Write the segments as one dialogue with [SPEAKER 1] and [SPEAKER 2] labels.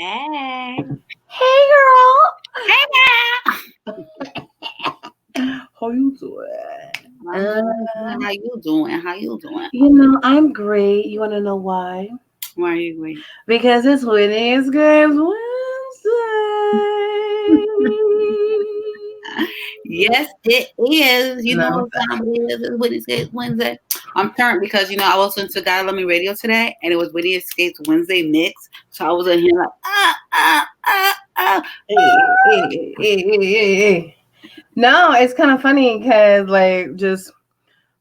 [SPEAKER 1] Hey.
[SPEAKER 2] Hey, girl.
[SPEAKER 1] Hey,
[SPEAKER 2] How you doing?
[SPEAKER 1] girl. I'm doing good. How you doing? How you doing?
[SPEAKER 2] I'm great. You want to know why?
[SPEAKER 1] Why are you great?
[SPEAKER 2] Because it's Whitney's Games Wednesday.
[SPEAKER 1] Yes, it is. You know
[SPEAKER 2] No,
[SPEAKER 1] what time it is. It's Whitney Skates Wednesday. I'm turned because, I was listening to God Love Me Radio today, and it was Whitney Skates Wednesday mix. So I was in here like,
[SPEAKER 2] hey. No, it's kind of funny because, like, just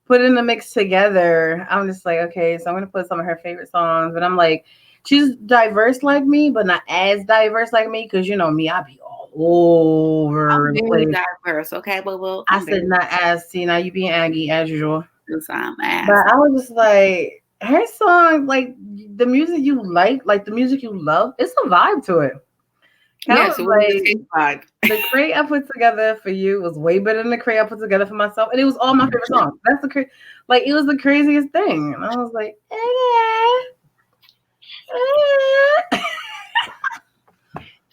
[SPEAKER 2] putting the mix together, I'm just like, okay, so I'm going to put some of her favorite songs. But I'm like, she's diverse like me, but not as diverse like me because, you know me, I be all over
[SPEAKER 1] I'm
[SPEAKER 2] the
[SPEAKER 1] very
[SPEAKER 2] place.
[SPEAKER 1] diverse, okay, boo?
[SPEAKER 2] I
[SPEAKER 1] I'm
[SPEAKER 2] said
[SPEAKER 1] very
[SPEAKER 2] not as, see, now you being Aggie as usual.
[SPEAKER 1] diverse. I'm
[SPEAKER 2] But
[SPEAKER 1] ass.
[SPEAKER 2] I was just like, her song, like the music you like the music you love, it's a vibe to it. I
[SPEAKER 1] Yeah,
[SPEAKER 2] was
[SPEAKER 1] so what was the
[SPEAKER 2] like,
[SPEAKER 1] taste vibe?
[SPEAKER 2] the crate I put together for you was way better than the crate I put together for myself, and it was all my favorite songs. That's like it was the craziest thing, and I was like,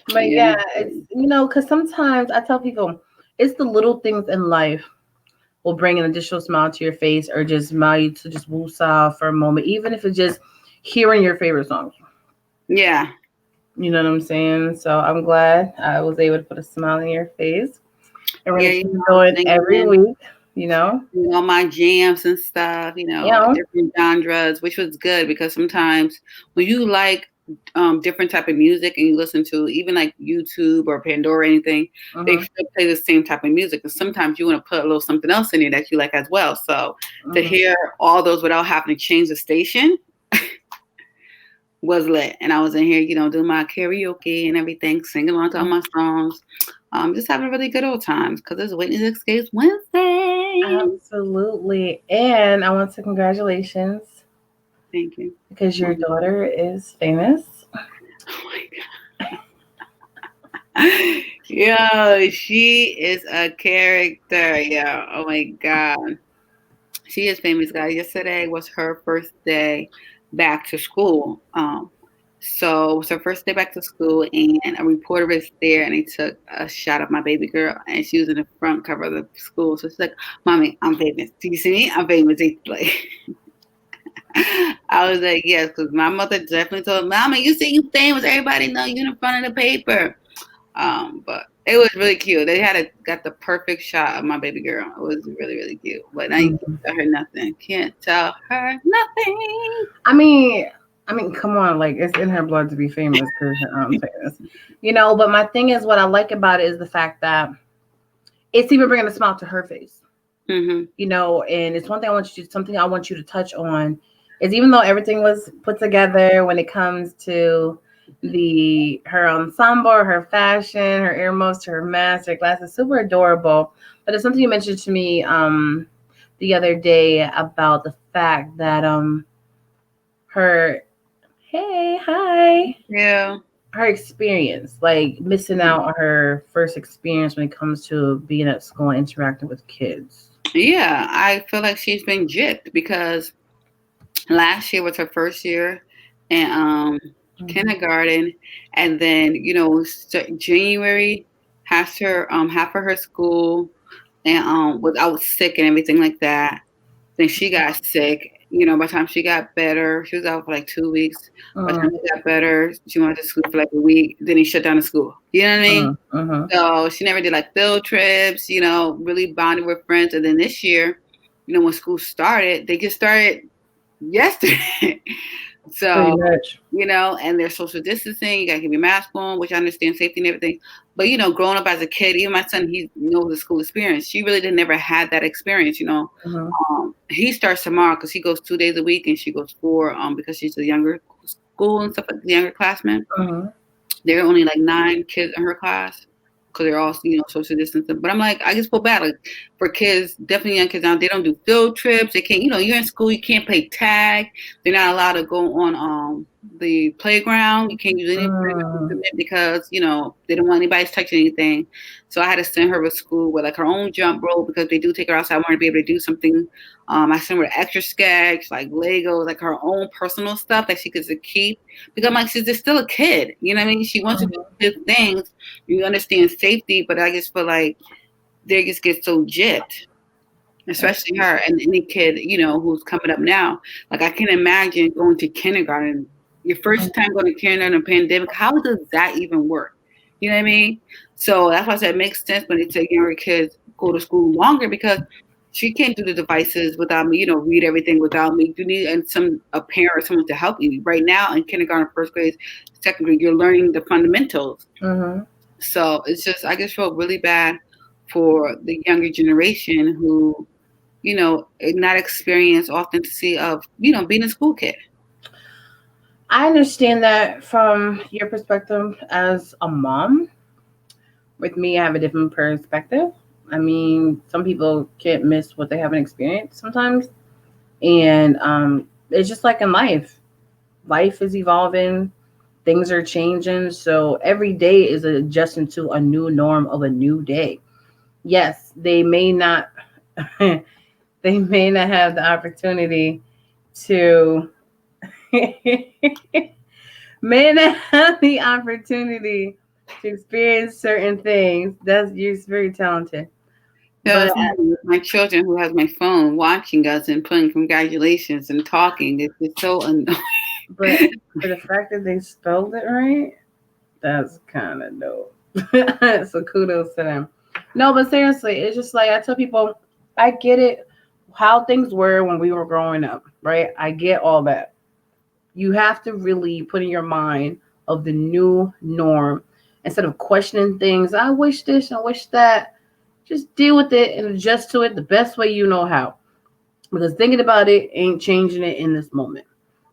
[SPEAKER 2] but
[SPEAKER 1] Yeah.
[SPEAKER 2] yeah, it's because sometimes I tell people it's the little things in life will bring an additional smile to your face, or just smile you to just woosah for a moment, even if it's just hearing your favorite songs.
[SPEAKER 1] Yeah.
[SPEAKER 2] You know what I'm saying? So I'm glad I was able to put a smile on your face. And we're
[SPEAKER 1] Yeah,
[SPEAKER 2] gonna keep doing every
[SPEAKER 1] singing,
[SPEAKER 2] week, you know.
[SPEAKER 1] my jams and stuff,
[SPEAKER 2] You know.
[SPEAKER 1] different genres, which was good because sometimes when you like different type of music and you listen to even like YouTube or Pandora or anything, they
[SPEAKER 2] Mm-hmm.
[SPEAKER 1] still play the same type of music. And sometimes you want to put a little something else in it that you like as well. So to
[SPEAKER 2] Mm-hmm.
[SPEAKER 1] hear all those without having to change the station was lit. And I was in here, doing my karaoke and everything, singing along to all my songs. Just having a really good old times because it's Whitney's Escapes Wednesday.
[SPEAKER 2] Absolutely. And I want to congratulations
[SPEAKER 1] Thank you.
[SPEAKER 2] because your daughter is famous.
[SPEAKER 1] Oh my god. Yo, she is a character. Yeah. Oh my god. She is famous, guys. Yesterday was her first day back to school. So it was her first day back to school, and a reporter was there, and they took a shot of my baby girl, and she was in the front cover of the school. So she's like, "Mommy, I'm famous. Do you see me? I'm famous." Like, I was like, "Yes," because my mother definitely told me, "Mama, you say you famous. Everybody know you in the front of the paper." But it was really cute. They got the perfect shot of my baby girl. It was really, really cute. But now you
[SPEAKER 2] Mhm.
[SPEAKER 1] can't tell her nothing. Can't tell her nothing.
[SPEAKER 2] I mean, come on, like it's in her blood to be famous because I'm famous, But my thing is, what I like about it is the fact that it's even bringing a smile to her face,
[SPEAKER 1] Mm-hmm.
[SPEAKER 2] And it's something I want you to touch on is even though everything was put together when it comes to her ensemble, her fashion, her earmuffs, her mask, her glasses, super adorable. But it's something you mentioned to me the other day about the fact that her hey hi
[SPEAKER 1] Yeah.
[SPEAKER 2] her experience, like missing out on her first experience when it comes to being at school and interacting with kids.
[SPEAKER 1] Yeah. I feel like she's been gypped because last year was her first year in
[SPEAKER 2] Mhm.
[SPEAKER 1] kindergarten, and then January has her half of her school, and I was sick and everything like that. Then she got sick. By the time she got better, she was out for like 2 weeks. By the time she got better, she went to school for like a week. Then he shut down the school. You know what I mean?
[SPEAKER 2] Mhm.
[SPEAKER 1] So she never did like field trips, really bonded with friends. And then this year, when school started, they just started yesterday.
[SPEAKER 2] Pretty
[SPEAKER 1] So,
[SPEAKER 2] much.
[SPEAKER 1] and there's social distancing. You got to keep your mask on, which I understand safety and everything. But, growing up as a kid, even my son, he knows the school experience. She really didn't never had that experience.
[SPEAKER 2] Mhm.
[SPEAKER 1] He starts tomorrow because he goes 2 days a week and she goes 4 because she's a younger school and stuff like the younger classmen.
[SPEAKER 2] Mhm.
[SPEAKER 1] There are only like 9 kids in her class because they're all, social distancing. But I'm like, I just feel bad. Like for kids, definitely young kids now, they don't do field trips. They can't, you're in school, you can't play tag. They're not allowed to go on the playground. You can't use any
[SPEAKER 2] Mm.
[SPEAKER 1] equipment because they don't want anybody touching anything. So I had to send her to school with like her own jump rope because they do take her outside. I wanted to be able to do something. I sent her with extra sketch, like Lego, like her own personal stuff that she could just keep because I'm like she's just still a kid. You know what I mean? She wants to do
[SPEAKER 2] Mhm.
[SPEAKER 1] good things. You understand safety, but I just feel like they just get so gypped,
[SPEAKER 2] That's
[SPEAKER 1] especially her and any kid, who's coming up now. Like I can imagine going to kindergarten, your first time going to kindergarten in a pandemic. How does that even work? You know what I mean? So that's why I said it makes sense when they take younger kids go to school longer because she can't do the devices without me, read everything without me. You need and some a parent or someone to help you. Right now in kindergarten, first grade, second grade, you're learning the fundamentals.
[SPEAKER 2] mm-hmm.
[SPEAKER 1] So it's just I just feel really bad for the younger generation who not experience authenticity of, being a school kid.
[SPEAKER 2] I understand that from your perspective as a mom. With me, I have a different perspective. I mean, some people can't miss what they haven't experienced sometimes. And it's just like in life. Life is evolving, things are changing. So every day is adjusting to a new norm of a new day. Yes, they may not they may not have the opportunity to may not have the opportunity to experience certain things. That's you're very talented. But
[SPEAKER 1] Tells me with my children who has my phone watching us and putting congratulations and talking. It's just so annoying.
[SPEAKER 2] but for the fact that they spelled it right, that's kind of dope. So kudos to them. No, but seriously, it's just like I tell people, I get it how things were when we were growing up, right? I get all that. You have to really put in your mind of the new norm instead of questioning things. I wish this, I wish that. Just deal with it and adjust to it the best way you know how. Because thinking about it ain't changing it in this moment.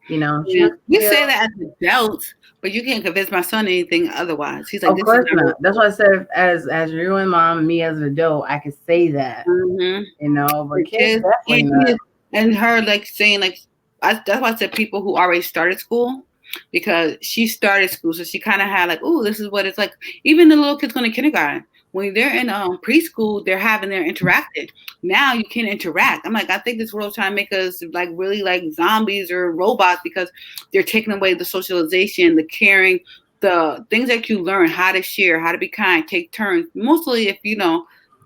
[SPEAKER 2] You know, she
[SPEAKER 1] Yeah.
[SPEAKER 2] looks
[SPEAKER 1] You
[SPEAKER 2] cute.
[SPEAKER 1] say that as adults, but you can't convince my son anything otherwise. He's like,
[SPEAKER 2] Of
[SPEAKER 1] this is
[SPEAKER 2] course
[SPEAKER 1] not
[SPEAKER 2] not. That's
[SPEAKER 1] real.
[SPEAKER 2] why I said as you and mom, me as an adult, I could say that.
[SPEAKER 1] Mm-hmm.
[SPEAKER 2] You know, but
[SPEAKER 1] The
[SPEAKER 2] kids
[SPEAKER 1] kids
[SPEAKER 2] definitely not.
[SPEAKER 1] and her like saying like that's why I said people who already started school because she started school, so she kind of had like, oh, this is what it's like. Even the little kids going to kindergarten when they're in preschool, they're having their interactive. Now you can interact. I'm like, I think this world's trying to make us like really like zombies or robots because they're taking away the socialization, the caring, the things that you learn, how to share, how to be kind, take turns. Mostly if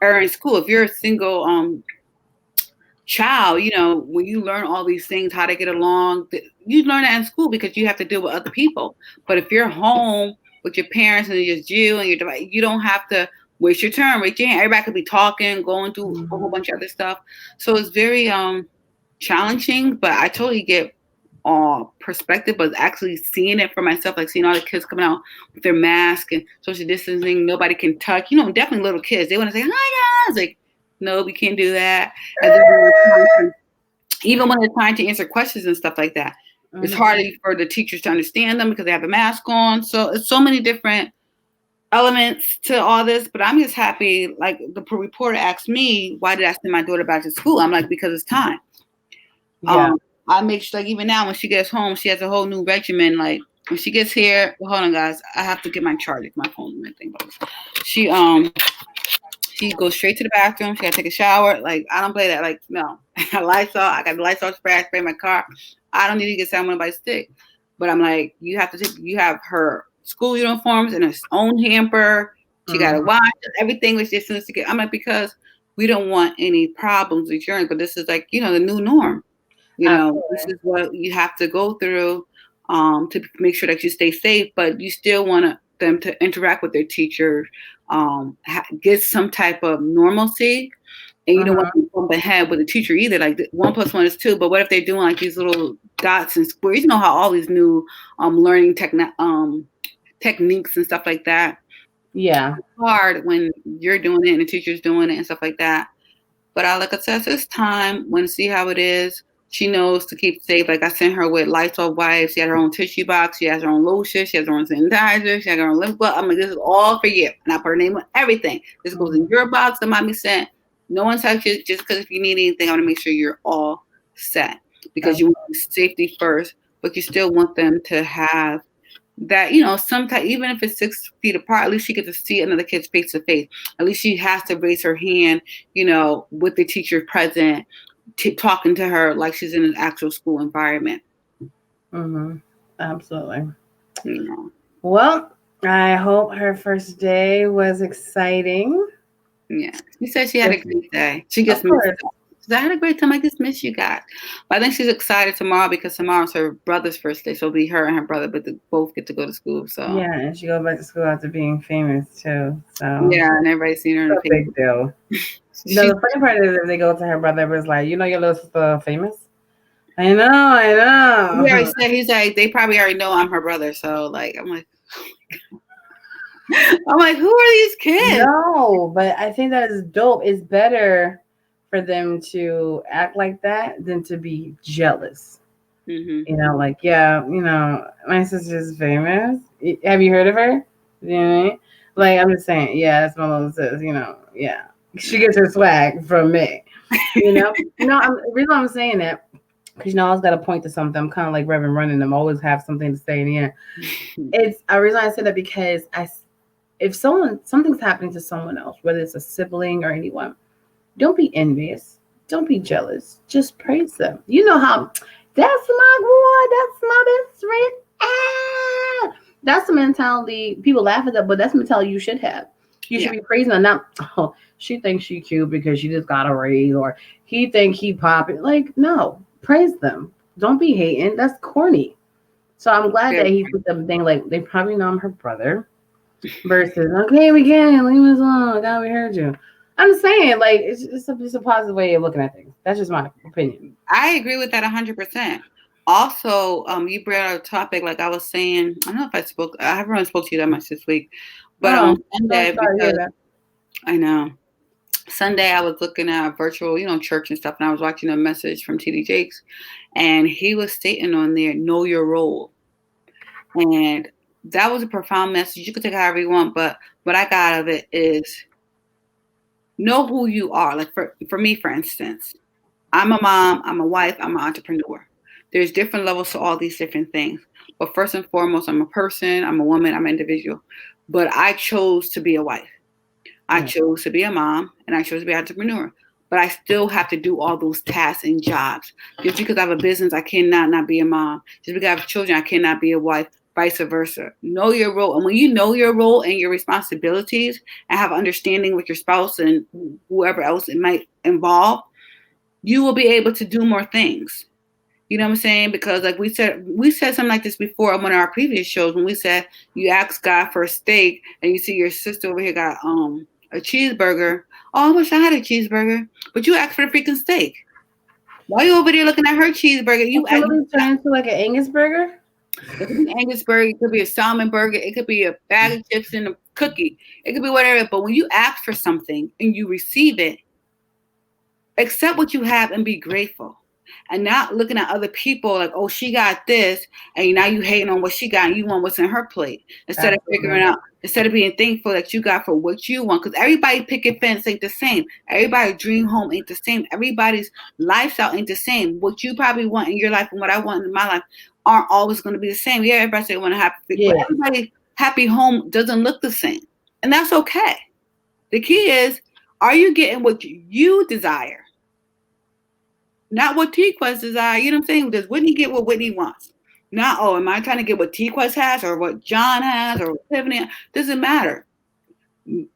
[SPEAKER 1] are in school. If you're a single child, when you learn all these things, how to get along, you learn that in school because you have to deal with other people. But if you're home with your parents and it's just you and your device, you don't have to waste your turn, raise your hand. Everybody could be talking, going through a whole
[SPEAKER 2] Mhm.
[SPEAKER 1] bunch of other stuff. So it's very challenging, but I totally get perspective, but actually seeing it for myself, like seeing all the kids coming out with their mask and social distancing, nobody can touch, definitely little kids. They want to say, hi guys, like, no, we can't do that. And then even when they're trying to answer questions and stuff like that, it's
[SPEAKER 2] Mhm.
[SPEAKER 1] hard for the teachers to understand them because they have a mask on. So it's so many different elements to all this. But I'm just happy. Like the reporter asked me, why did I send my daughter back to school? I'm like, because it's time.
[SPEAKER 2] Yeah.
[SPEAKER 1] Um, I make sure like even now when she gets home, she has a whole new regimen. Like when she gets here, well, hold on guys, I have to get my charger. My phone, my thing. She she goes straight to the bathroom. She gotta take a shower. Like I don't play that. Like no, Lysol. I got the Lysol spray. I spray my car. I don't need to get someone by stick. But I'm like, you have to take. You have her school uniforms in her own hamper. She got to
[SPEAKER 2] Mhm.
[SPEAKER 1] wash everything. Was just to get. I'm like because we don't want any problems with insurance. But this is like the new norm. This
[SPEAKER 2] Absolutely.
[SPEAKER 1] is what you have to go through to make sure that you stay safe, but you still want them to interact with their teachers, get some type of normalcy. And you don't want
[SPEAKER 2] Mhm.
[SPEAKER 1] to bump ahead with the teacher either. Like 1 + 1 is 2, but what if they're doing like these little dots and squares? You know how all these new learning techniques and stuff like that.
[SPEAKER 2] Yeah.
[SPEAKER 1] It's hard when you're doing it and the teacher's doing it and stuff like that. But I like I said, it's time. Want to see how it is. She knows to keep safe. Like I sent her with Lysol wipes. She had her own tissue box. She has her own lotion. She has her own sanitizer. She has her own lip gloss. I'm like, this is all for you. And I put her name on everything. This goes in
[SPEAKER 2] Mhm.
[SPEAKER 1] your box that mommy sent. No one touches just because if you need anything, I want to make sure you're all set because you want
[SPEAKER 2] Absolutely.
[SPEAKER 1] safety first. but you still want them to have that, sometimes even if it's 6 feet apart, at least she gets to see another kid's face to face. At least she has to raise her hand, with the teacher present, talking to her like she's in an actual school environment.
[SPEAKER 2] Mm-hmm. Absolutely.
[SPEAKER 1] You know.
[SPEAKER 2] Well, I hope her first day was exciting.
[SPEAKER 1] Yeah. She said she had a
[SPEAKER 2] Yes,
[SPEAKER 1] great day. She
[SPEAKER 2] of
[SPEAKER 1] just missed
[SPEAKER 2] course.
[SPEAKER 1] it. She said, I had a great time. I just miss you guys. But I think she's excited tomorrow because tomorrow's her brother's first day. So it'll be her and her brother, but they both get to go to school. So
[SPEAKER 2] Yeah, and she goes back to school after being famous too. So
[SPEAKER 1] yeah, and everybody's seen her in
[SPEAKER 2] it's
[SPEAKER 1] the
[SPEAKER 2] a
[SPEAKER 1] paper.
[SPEAKER 2] big deal. No,
[SPEAKER 1] She
[SPEAKER 2] the funny part is if they go to her brother, was like, your little sister famous. I know, I
[SPEAKER 1] He already
[SPEAKER 2] know.
[SPEAKER 1] said, he's like, they probably already know I'm her brother. So like I'm like, who are these kids?
[SPEAKER 2] No, but I think that is dope. It's better for them to act like that than to be jealous.
[SPEAKER 1] Hmm.
[SPEAKER 2] Like, yeah, my sister's famous. Have you heard of her? You know what I mean? Like, I'm just saying, yeah, that's my little sis, yeah. She gets her swag from me, the reason I'm saying that, because, I always got to point to something. I'm kind of like Reverend Running. I'm always have something to say in the end. It's a reason I say that because if something's happening to someone else, whether it's a sibling or anyone, don't be envious. Don't be jealous. Just praise them. You know how that's my boy, that's my best friend. That's the mentality. People laugh at that, but that's the mentality you should have. You should
[SPEAKER 1] Yeah,
[SPEAKER 2] be praising them. Not, oh, she thinks she cute because she just got a raise, or he think he popping. Like, no, praise them. Don't be hating. That's corny. So I'm glad that
[SPEAKER 1] very
[SPEAKER 2] he put them thing like they probably know I'm her brother. Versus, okay, we can leave us alone. God, we heard you. I'm just saying, like, it's a positive way of looking at things. That's just my opinion.
[SPEAKER 1] I agree with that 100%. Also, you brought out a topic like I was saying. I don't know if I haven't really spoke to you that much this week, but
[SPEAKER 2] Oh,
[SPEAKER 1] on
[SPEAKER 2] I'm
[SPEAKER 1] Sunday,
[SPEAKER 2] sorry to hear
[SPEAKER 1] because
[SPEAKER 2] that.
[SPEAKER 1] I know Sunday I was looking at virtual, church and stuff, and I was watching a message from TD Jakes, and he was stating on there, know your role. And that was a profound message. You can take it however you want, but what I got out of it is know who you are. Like for me, for instance, I'm a mom, I'm a wife, I'm an entrepreneur. There's different levels to all these different things. But first and foremost, I'm a person, I'm a woman, I'm an individual. But I chose to be a wife. I
[SPEAKER 2] Yeah.
[SPEAKER 1] chose to be a mom, and I chose to be an entrepreneur. But I still have to do all those tasks and jobs. Just because I have a business, I cannot not be a mom. Just because I have children, I cannot be a wife, vice versa. Know your role. And when you know your role and your responsibilities and have understanding with your spouse and whoever else it might involve, you will be able to do more things. You know what I'm saying? Because like we said something like this before on one of our previous shows when we said you ask God for a steak and you see your sister over here got a cheeseburger. Oh, I wish I had a cheeseburger, but you asked for a freaking steak. Why are you over there looking at her cheeseburger?
[SPEAKER 2] Can somebody turn into like an Angus burger?
[SPEAKER 1] It could be Angus burger, it could be a salmon burger, it could be a bag of chips and a cookie, it could be whatever. But when you ask for something and you receive it, accept what you have and be grateful. And not looking at other people like, oh, she got this, and now you hating on what she got, and you want what's in her plate.
[SPEAKER 2] Absolutely.
[SPEAKER 1] Instead of being thankful that you got for what you want, because everybody picket fence ain't the same. Everybody's dream home ain't the same. Everybody's lifestyle ain't the same. What you probably want in your life and what I want in my life aren't always going to be the same. Yeah, everybody say want a happy, but
[SPEAKER 2] Yeah.
[SPEAKER 1] everybody's happy home doesn't look the same, and that's okay. The key is, are you getting what you desire? Not what T-Quest desire. You know what I'm saying? Does Whitney get what Whitney wants? Not, oh, am I trying to get what T-Quest has or what John has or what Tiffany has? Doesn't matter.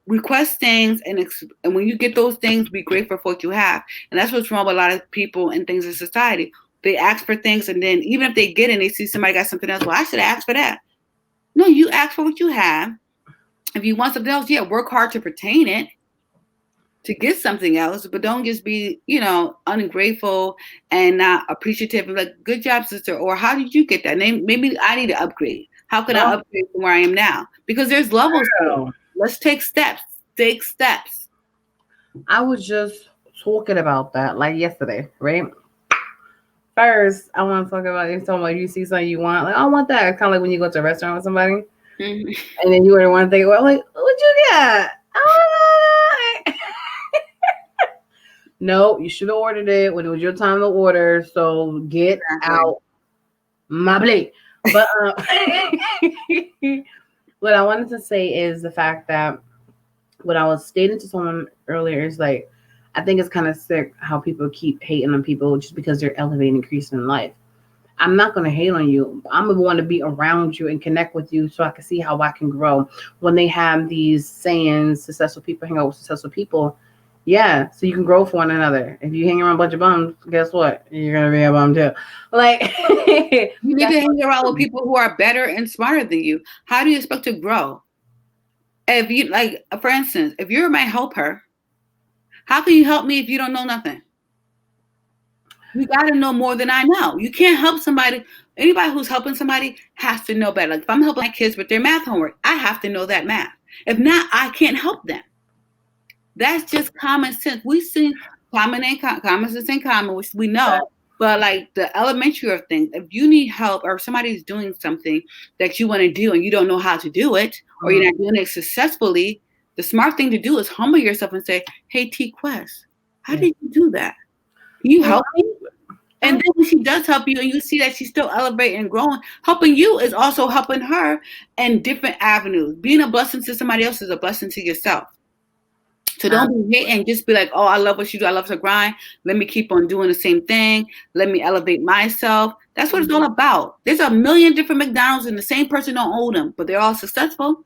[SPEAKER 1] Request things, and when you get those things, be grateful for what you have. And that's what's wrong with a lot of people and things in society. They ask for things, and then even if they get it and they see somebody got something else, well, I should have asked for that. No, you ask for what you have. If you want something else, yeah, work hard to pertain it, to get something else, but don't just be, ungrateful and not appreciative of like, good job, sister, or how did you get that? Maybe I need to upgrade. How can I
[SPEAKER 2] Oh,
[SPEAKER 1] upgrade from where I am now? Because there's levels to it.
[SPEAKER 2] girl.
[SPEAKER 1] Let's take steps. Take steps.
[SPEAKER 2] I was just talking about that like yesterday, right? First, I want to talk about you talking about you see something you want, like I want that. It's kind of like when you go to a restaurant with somebody
[SPEAKER 1] Mhm.
[SPEAKER 2] and then you order one thing, well, like, what you got? Oh, no, you should have ordered it when it was your time to order. So get
[SPEAKER 1] Exactly.
[SPEAKER 2] out my plate. But what I wanted to say is the fact that what I was stating to someone earlier is like, I think it's kind of sick how people keep hating on people just because they're elevating, increasing in life. I'm not going to hate on you. I'm going to want to be around you and connect with you so I can see how I can grow. When they have these sayings, successful people hang out with successful people, yeah, so you can grow for one another. If you hang around a bunch of bums, guess what? You're going to be a bum too. Like,
[SPEAKER 1] You need
[SPEAKER 2] that's
[SPEAKER 1] to hang around with people who are better and smarter than you. How do you expect to grow? If you like, for instance, if you're my helper, how can you help me if you don't know nothing? You got to know more than I know. You can't help somebody. Anybody who's helping somebody has to know better. Like if I'm helping my kids with their math homework, I have to know that math. If not, I can't help them. That's just common sense. We see common sense ain't common, which we know. But like the elementary of things, if you need help or somebody's doing something that you want to do and you don't know how to do it, or you're not doing it successfully, the smart thing to do is humble yourself and say, "Hey, T Quest, how did you do that? Can you help me?" And then when she does help you and you see that she's still elevating and growing, helping you is also helping her in different avenues. Being a blessing to somebody else is a blessing to yourself. So don't be hating. Just be like, oh, I love what you do. I love to grind. Let me keep on doing the same thing. Let me elevate myself. That's what it's all about. There's a million different McDonald's and the same person don't own them, but they're all successful.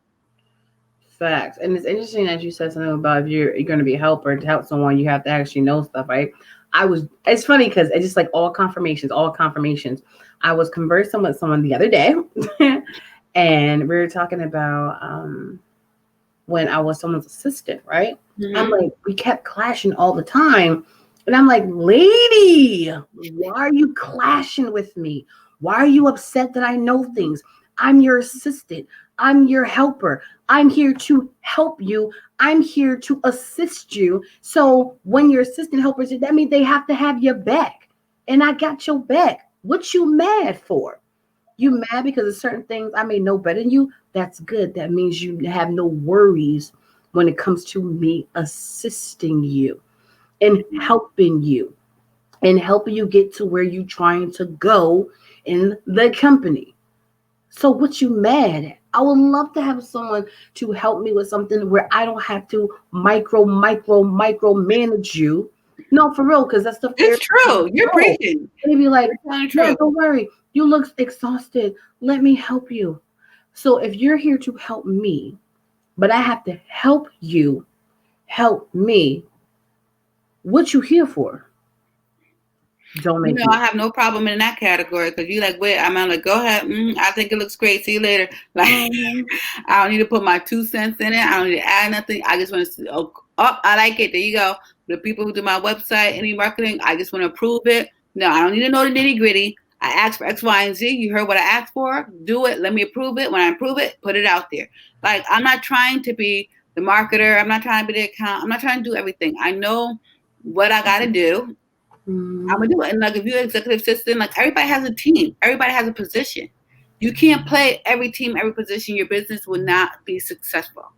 [SPEAKER 2] Facts. And it's interesting that you said something about if you're going to be a helper to help someone, you have to actually know stuff, right? It's funny because it's just like all confirmations, all confirmations. I was conversing with someone the other day and we were talking about when I was someone's assistant, right? Mm-hmm. I'm like, we kept clashing all the time. And I'm like, lady, why are you clashing with me? Why are you upset that I know things? I'm your assistant. I'm your helper. I'm here to help you. I'm here to assist you. So when your assistant helpers, that means they have to have your back. And I got your back. What you mad for? You mad because of certain things I may know better than you? That's good. That means you have no worries when it comes to me assisting you and helping you get to where you're trying to go in the company. So what you mad at? I would love to have someone to help me with something where I don't have to micro manage you. No, for real, because that's the
[SPEAKER 1] It's true. You're preaching.
[SPEAKER 2] They be like, yeah, don't worry. You look exhausted. Let me help you. So if you're here to help me, but I have to help you help me, what you here for?
[SPEAKER 1] Don't make I have no problem in that category because you like, wait, I'm like, go ahead. I think it looks great. See you later. Like, I don't need to put my 2 cents in it. I don't need to add nothing. I just want to, I like it. There you go. The people who do my website, any marketing, I just want to approve it. No, I don't need to know the nitty gritty. I asked for X, Y, and Z. You heard what I asked for. Do it. Let me approve it. When I approve it, put it out there. Like, I'm not trying to be the marketer. I'm not trying to be the account. I'm not trying to do everything. I know what I got to do. I'm gonna do it. And like if you're executive assistant, like everybody has a team, everybody has a position. You can't play every team, every position. Your business will not be successful.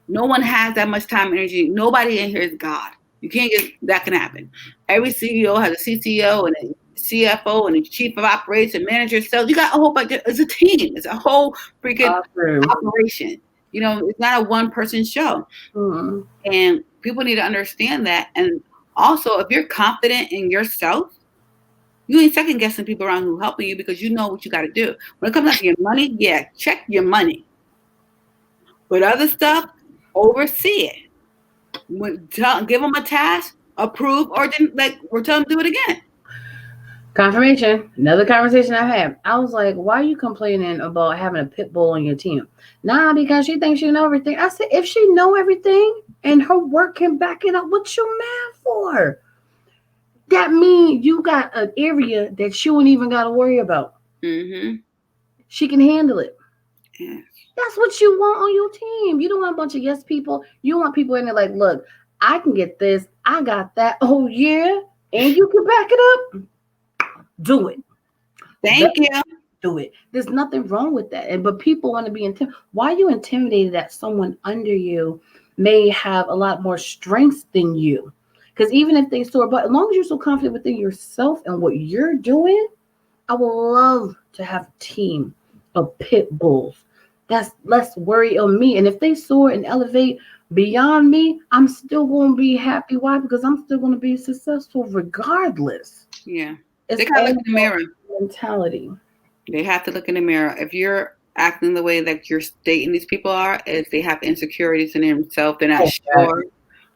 [SPEAKER 1] No one has that much time and energy. Nobody in here is God. You can't get that can happen. Every CEO has a CTO and a CFO and a chief of operations manager. So you got a whole bunch. It's a team. It's a whole freaking operation. It's not a one person show. And people need to understand that. And also, if you're confident in yourself, you ain't second guessing people around who helping you because you know what you got to do. When it comes down to your money, yeah, check your money. But other stuff, oversee it. Give them a task, approve, or tell them to do it again.
[SPEAKER 2] Confirmation. Another conversation I had. I was like, why are you complaining about having a pit bull on your team? Nah, because she thinks she know everything. I said, if she know everything and her work can back it up, what you mad for? That means you got an area that she wouldn't even got to worry about. Mm-hmm. She can handle it. Yeah. That's what you want on your team. You don't want a bunch of yes people. You want people in there like, look, I can get this. I got that. Oh, yeah. And you can back it up. Do it.
[SPEAKER 1] Thank you.
[SPEAKER 2] Do it. There's nothing wrong with that. But people want to be intimidated. Why are you intimidated that someone under you may have a lot more strengths than you? Because even if they store, but as long as you're so confident within yourself and what you're doing, I would love to have a team of pit bulls that's less worried on me. And if they soar and elevate beyond me, I'm still going to be happy. Why? Because I'm still going to be successful regardless.
[SPEAKER 1] Yeah.
[SPEAKER 2] It's
[SPEAKER 1] They gotta
[SPEAKER 2] all
[SPEAKER 1] look in the
[SPEAKER 2] about
[SPEAKER 1] mirror.
[SPEAKER 2] mentality.
[SPEAKER 1] They have to look in the mirror. If you're acting the way that you're stating these people are, is they have insecurities in themselves. They're not
[SPEAKER 2] Oh, that.
[SPEAKER 1] sure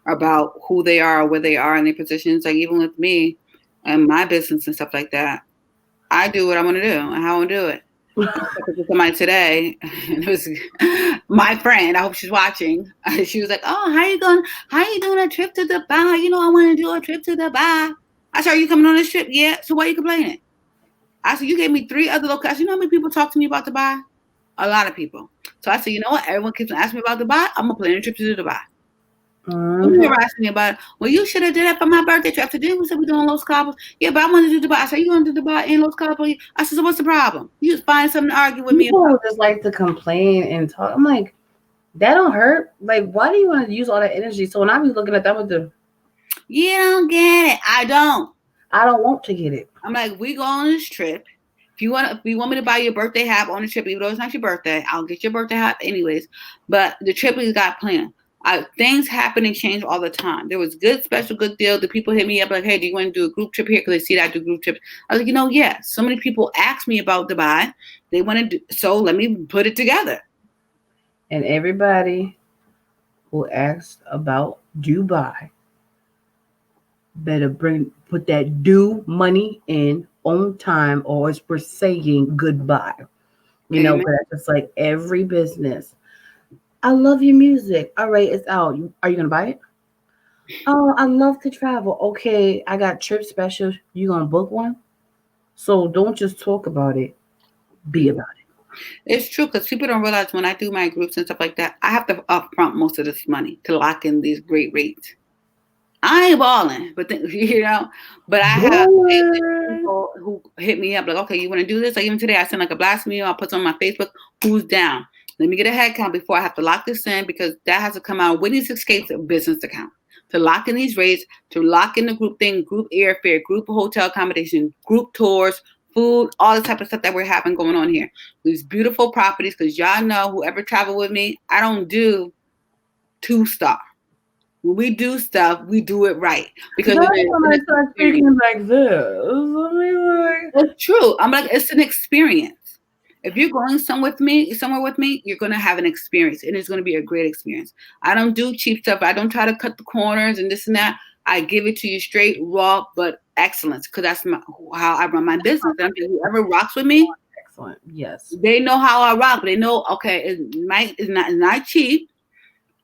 [SPEAKER 1] about who they are, where they are in their positions. Like even with me and my business and stuff like that, I do what I want to do and how I want to do it. I was talking to somebody today, and it was my friend. I hope she's watching. She was like, "Oh, how you going? How you doing a trip to Dubai? You know, I want to do a trip to Dubai." I said, "Are you coming on this trip?" Yeah. So why are you complaining? I said, "You gave me three other locations. You know how many people talk to me about Dubai? A lot of people." So I said, "You know what? Everyone keeps asking me about Dubai. I'm gonna plan a trip to Dubai." Some
[SPEAKER 2] Mhm.
[SPEAKER 1] people are asking me about it. Well, you should have did that for my birthday trip. Today we said we're doing Los Cabos. Yeah, but I want to do Dubai. I said, you going to do Dubai and Los Cabos? I said, so what's the problem? You just find something to argue with me about.
[SPEAKER 2] People just like to complain and talk. I'm like, that don't hurt. Like, why do you want to use all that energy? So when I be looking at that with the,
[SPEAKER 1] You don't get it. I don't.
[SPEAKER 2] I don't want to get it.
[SPEAKER 1] I'm like, we go on this trip. If you want me to buy your birthday hat on the trip, even though it's not your birthday, I'll get your birthday hat anyways. But the trip we got planned. Things happen and change all the time. There was good, special, good deal. The people hit me up like, hey, do you want to do a group trip here? Because they see that I do group trips. I was like, yeah. So many people ask me about Dubai. They want to do, so let me put it together.
[SPEAKER 2] And everybody who asks about Dubai better put that due money in on time, or it's we're saying goodbye. You know,
[SPEAKER 1] Amen.
[SPEAKER 2] but that's just like every business. I love your music. All right, it's out. Are you gonna buy it? Oh, I love to travel. Okay, I got trip specials. You gonna book one? So don't just talk about it. Be about it.
[SPEAKER 1] It's true because people don't realize when I do my groups and stuff like that, I have to upfront most of this money to lock in these great rates. I ain't balling, but then, but I have
[SPEAKER 2] Baller.
[SPEAKER 1] people who hit me up like, okay, you want to do this? Like even today, I sent like a blast email. I put on my Facebook. Who's down? Let me get a head count before I have to lock this in because that has to come out. Whitney's Escapes business account to lock in these rates, to lock in the group thing, group airfare, group hotel accommodation, group tours, food, all the type of stuff that we're having going on here. These beautiful properties because y'all know whoever travel with me, I don't do 2-star. When we do stuff, we do it right because
[SPEAKER 2] That's
[SPEAKER 1] it's
[SPEAKER 2] when
[SPEAKER 1] an
[SPEAKER 2] I start
[SPEAKER 1] experience.
[SPEAKER 2] speaking like this. I mean, like,
[SPEAKER 1] It's true. I'm like, it's an experience. If you're going somewhere with me, you're gonna have an experience, and it's gonna be a great experience. I don't do cheap stuff. I don't try to cut the corners and this and that. I give it to you straight, raw, but excellence, because that's how I run my business. And I'm like, whoever rocks with me,
[SPEAKER 2] excellent. Yes.
[SPEAKER 1] they know how I rock. They know, okay, it's not cheap.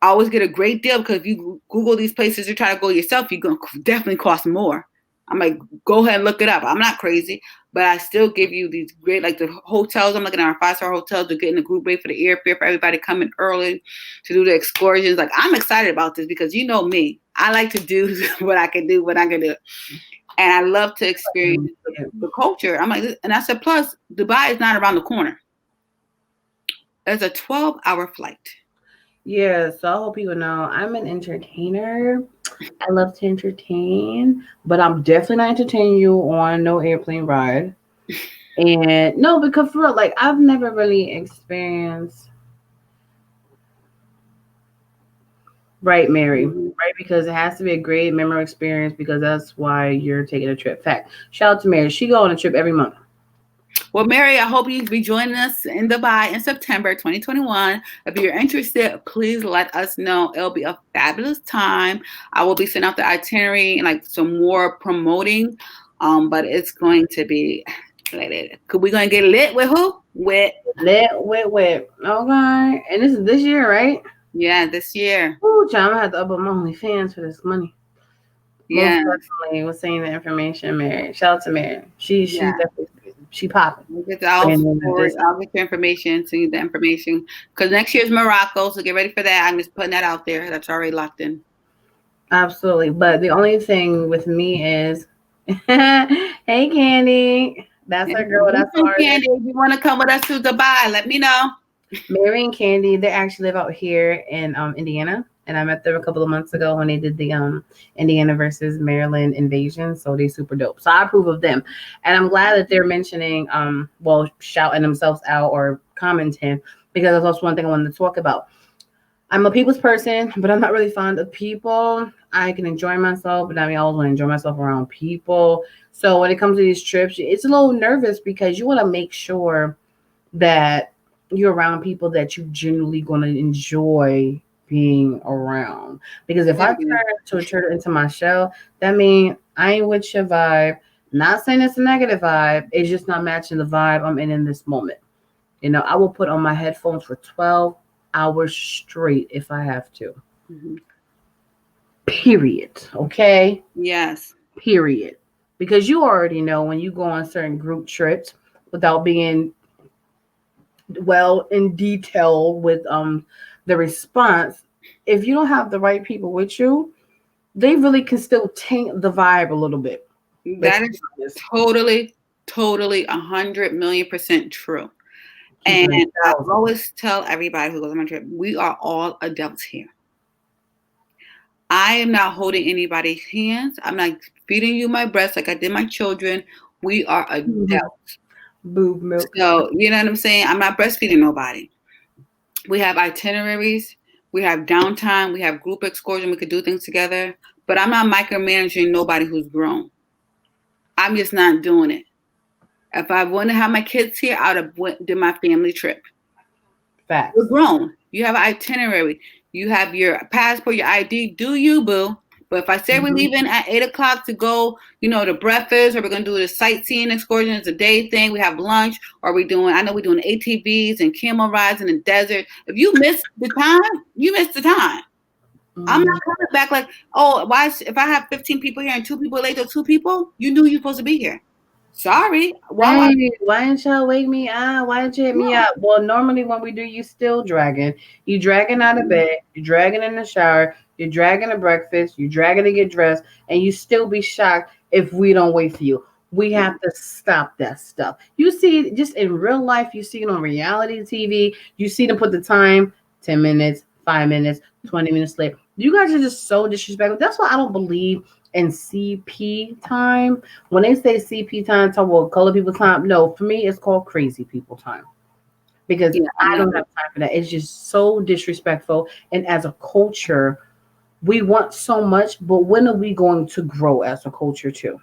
[SPEAKER 1] I always get a great deal because if you Google these places you try to go yourself, you're going to definitely cost more. I'm like, go ahead and look it up. I'm not crazy, but I still give you these great, like the hotels. I'm looking at our 5-star hotels to get in the group rate for the airfare for everybody coming early to do the excursions. Like, I'm excited about this because you know me. I like to do what I can do when I can do it. And I love to experience the culture. I'm like, and I said, plus, Dubai is not around the corner. There's a 12-hour flight.
[SPEAKER 2] Yeah, so I hope people know I'm an entertainer. I love to entertain, but I'm definitely not entertaining you on no airplane ride. And no, because for real, like I've never really experienced right, Mary.
[SPEAKER 1] Mhm.
[SPEAKER 2] Right, because it has to be a great memorable experience because that's why you're taking a trip. Fact. Shout out to Mary. She go on a trip every month.
[SPEAKER 1] Well, Mary, I hope you'll be joining us in Dubai in September 2021. If you're interested, please let us know. It'll be a fabulous time. I will be sending out the itinerary and like some more promoting. But it's going to be like, we're going to get lit with who? With,
[SPEAKER 2] Wet. Okay. And this is this year, right?
[SPEAKER 1] yeah, this year.
[SPEAKER 2] Ooh, child, I'm gonna have to up my OnlyFans for this money. Most
[SPEAKER 1] Yeah,
[SPEAKER 2] definitely was saying the information, Mary. Shout out to Mary. She's
[SPEAKER 1] yeah.
[SPEAKER 2] definitely she popping.
[SPEAKER 1] We'll get I'll forward. I'll get your information, send you the information. Because next year's Morocco, so get ready for that. I'm just putting that out there. That's already locked in.
[SPEAKER 2] Absolutely. But the only thing with me is hey Candy. That's
[SPEAKER 1] And
[SPEAKER 2] our girl. That's
[SPEAKER 1] listen,
[SPEAKER 2] our
[SPEAKER 1] Candy, if you want to come with us to Dubai, let me know.
[SPEAKER 2] Mary and Candy, they actually live out here in Indiana. And I met them a couple of months ago when they did the Indiana versus Maryland invasion. So they super dope. So I approve of them. And I'm glad that they're mentioning well, shouting themselves out or commenting, because that's also one thing I wanted to talk about. I'm a people's person, but I'm not really fond of people. I can enjoy myself, but I mean, I always want to enjoy myself around people. So when it comes to these trips, it's a little nervous because you want to make sure that you're around people that you genuinely going to enjoy being around. Because if I turn
[SPEAKER 1] Period.
[SPEAKER 2] to a turtle into my shell, that means I ain't with your vibe. Not saying it's a negative vibe. It's just not matching the vibe I'm in this moment. I will put on my headphones for 12 hours straight if I have to.
[SPEAKER 1] Mhm.
[SPEAKER 2] Period. Okay?
[SPEAKER 1] Yes.
[SPEAKER 2] Period. Because you already know when you go on certain group trips without being well in detail with the response, if you don't have the right people with you, they really can still taint the vibe a little bit. Let's
[SPEAKER 1] That
[SPEAKER 2] be
[SPEAKER 1] is
[SPEAKER 2] honest.
[SPEAKER 1] totally, totally 100 million% true.
[SPEAKER 2] Keeping it
[SPEAKER 1] And I
[SPEAKER 2] 1,000.
[SPEAKER 1] always tell everybody who goes on my trip, we are all adults here. I am not holding anybody's hands. I'm not feeding you my breast like I did my children. We are
[SPEAKER 2] Mhm.
[SPEAKER 1] adults.
[SPEAKER 2] Boob milk.
[SPEAKER 1] So, you know what I'm saying? I'm not breastfeeding nobody. We have itineraries, we have downtime, we have group excursion, we could do things together. But I'm not micromanaging nobody who's grown. I'm just not doing it. If I want to have my kids here, I would have went did my family trip. You're
[SPEAKER 2] Facts.
[SPEAKER 1] grown. You have an itinerary. You have your passport, your ID. Do you, boo? But if I say we're
[SPEAKER 2] Mhm.
[SPEAKER 1] leaving at 8 o'clock to go, to breakfast, or we're gonna do the sightseeing excursion, it's a day thing. We have lunch, or we doing. I know we're doing ATVs and camel rides in the desert. If you miss the time, you miss the time. I'm
[SPEAKER 2] Mhm.
[SPEAKER 1] not coming back like, oh, if I have 15 people here and two people late or two people, you knew you were supposed to be here. Sorry. Well,
[SPEAKER 2] Hey, why didn't y'all wake me up? Why didn't you hit me
[SPEAKER 1] no.
[SPEAKER 2] up? Well, normally when we do, you still dragging. You dragging out of
[SPEAKER 1] Mhm.
[SPEAKER 2] bed. You dragging in the shower. You're dragging to breakfast. You dragging to get dressed, and you still be shocked if we don't wait for you. We have to stop that stuff. You see, just in real life, you see it on reality TV. You see them put the time 10 minutes, 5 minutes, 20 minutes late. You guys are just so disrespectful. That's why I don't believe in CP time. When they say CP time, talk about color people time. No, for me, it's called crazy people time because
[SPEAKER 1] Yeah,
[SPEAKER 2] I
[SPEAKER 1] no.
[SPEAKER 2] don't have time for that. It's just so disrespectful. And as a culture, we want so much, but when are we going to grow as a culture too?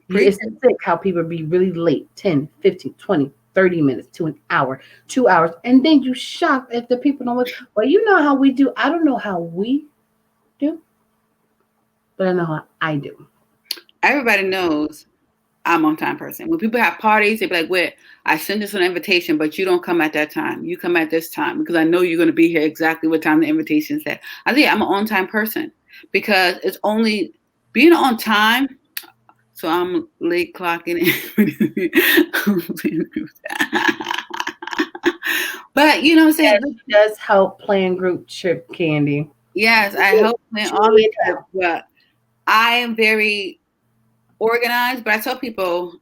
[SPEAKER 2] It's
[SPEAKER 1] Preaching.
[SPEAKER 2] sick how people be really late 10, 15, 20, 30 minutes to an hour, 2 hours. And then you shocked if the people know what, well, you know how we do. I don't know how we do, but I know how I do.
[SPEAKER 1] Everybody knows I'm on time person. When people have parties, they be like, "Wait, I sent us an invitation, but you don't come at that time. You come at this time because I know you're going to be here exactly what time the invitation said." I think I'm an on time person because it's only being on time. So I'm late clocking in. But you know what I'm saying?
[SPEAKER 2] Yes, it does help plan group trip, Candy.
[SPEAKER 1] Yes, I
[SPEAKER 2] It
[SPEAKER 1] help plan all the
[SPEAKER 2] truly
[SPEAKER 1] trips, but I am very organized. But I tell people.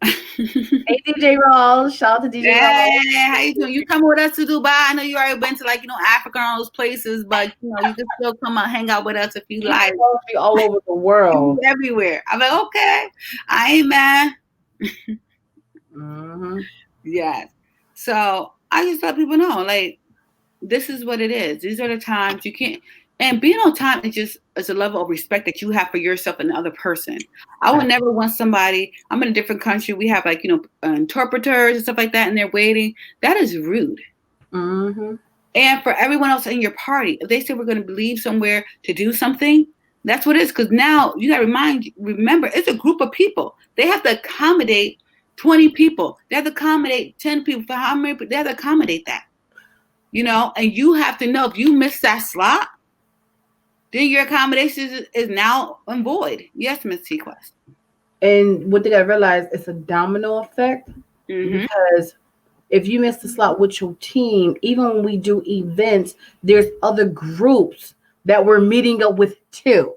[SPEAKER 2] Hey DJ Roll, shout out to DJ
[SPEAKER 1] Hey,
[SPEAKER 2] Roll.
[SPEAKER 1] how you doing? You come with us to Dubai? I know you already been to Africa and all those places, but you can still come and hang out with us if you
[SPEAKER 2] DJ
[SPEAKER 1] like.
[SPEAKER 2] Roll be all over the world.
[SPEAKER 1] Everywhere. I'm like, okay, I ain't mad.
[SPEAKER 2] Hmm.
[SPEAKER 1] Yes. So I just let people know, like, this is what it is. These are the times you can't. And being on time is a level of respect that you have for yourself and the other person. I would
[SPEAKER 2] Fact.
[SPEAKER 1] never want somebody. I'm in a different country. We have interpreters and stuff like that, and they're waiting. That is rude.
[SPEAKER 2] Hmm.
[SPEAKER 1] And for everyone else in your party, if they say we're going to leave somewhere to do something, that's what it is. Because now you got to remember, it's a group of people. They have to accommodate 20 people. They have to accommodate 10 people. For how many? They have to accommodate that. And you have to know if you miss that slot, then your accommodation is now in void. Yes, Miss T-Quest.
[SPEAKER 2] And what they gotta realize, it's a domino effect
[SPEAKER 1] Mm-hmm.
[SPEAKER 2] because if you miss the slot with your team, even when we do events, there's other groups that we're meeting up with too,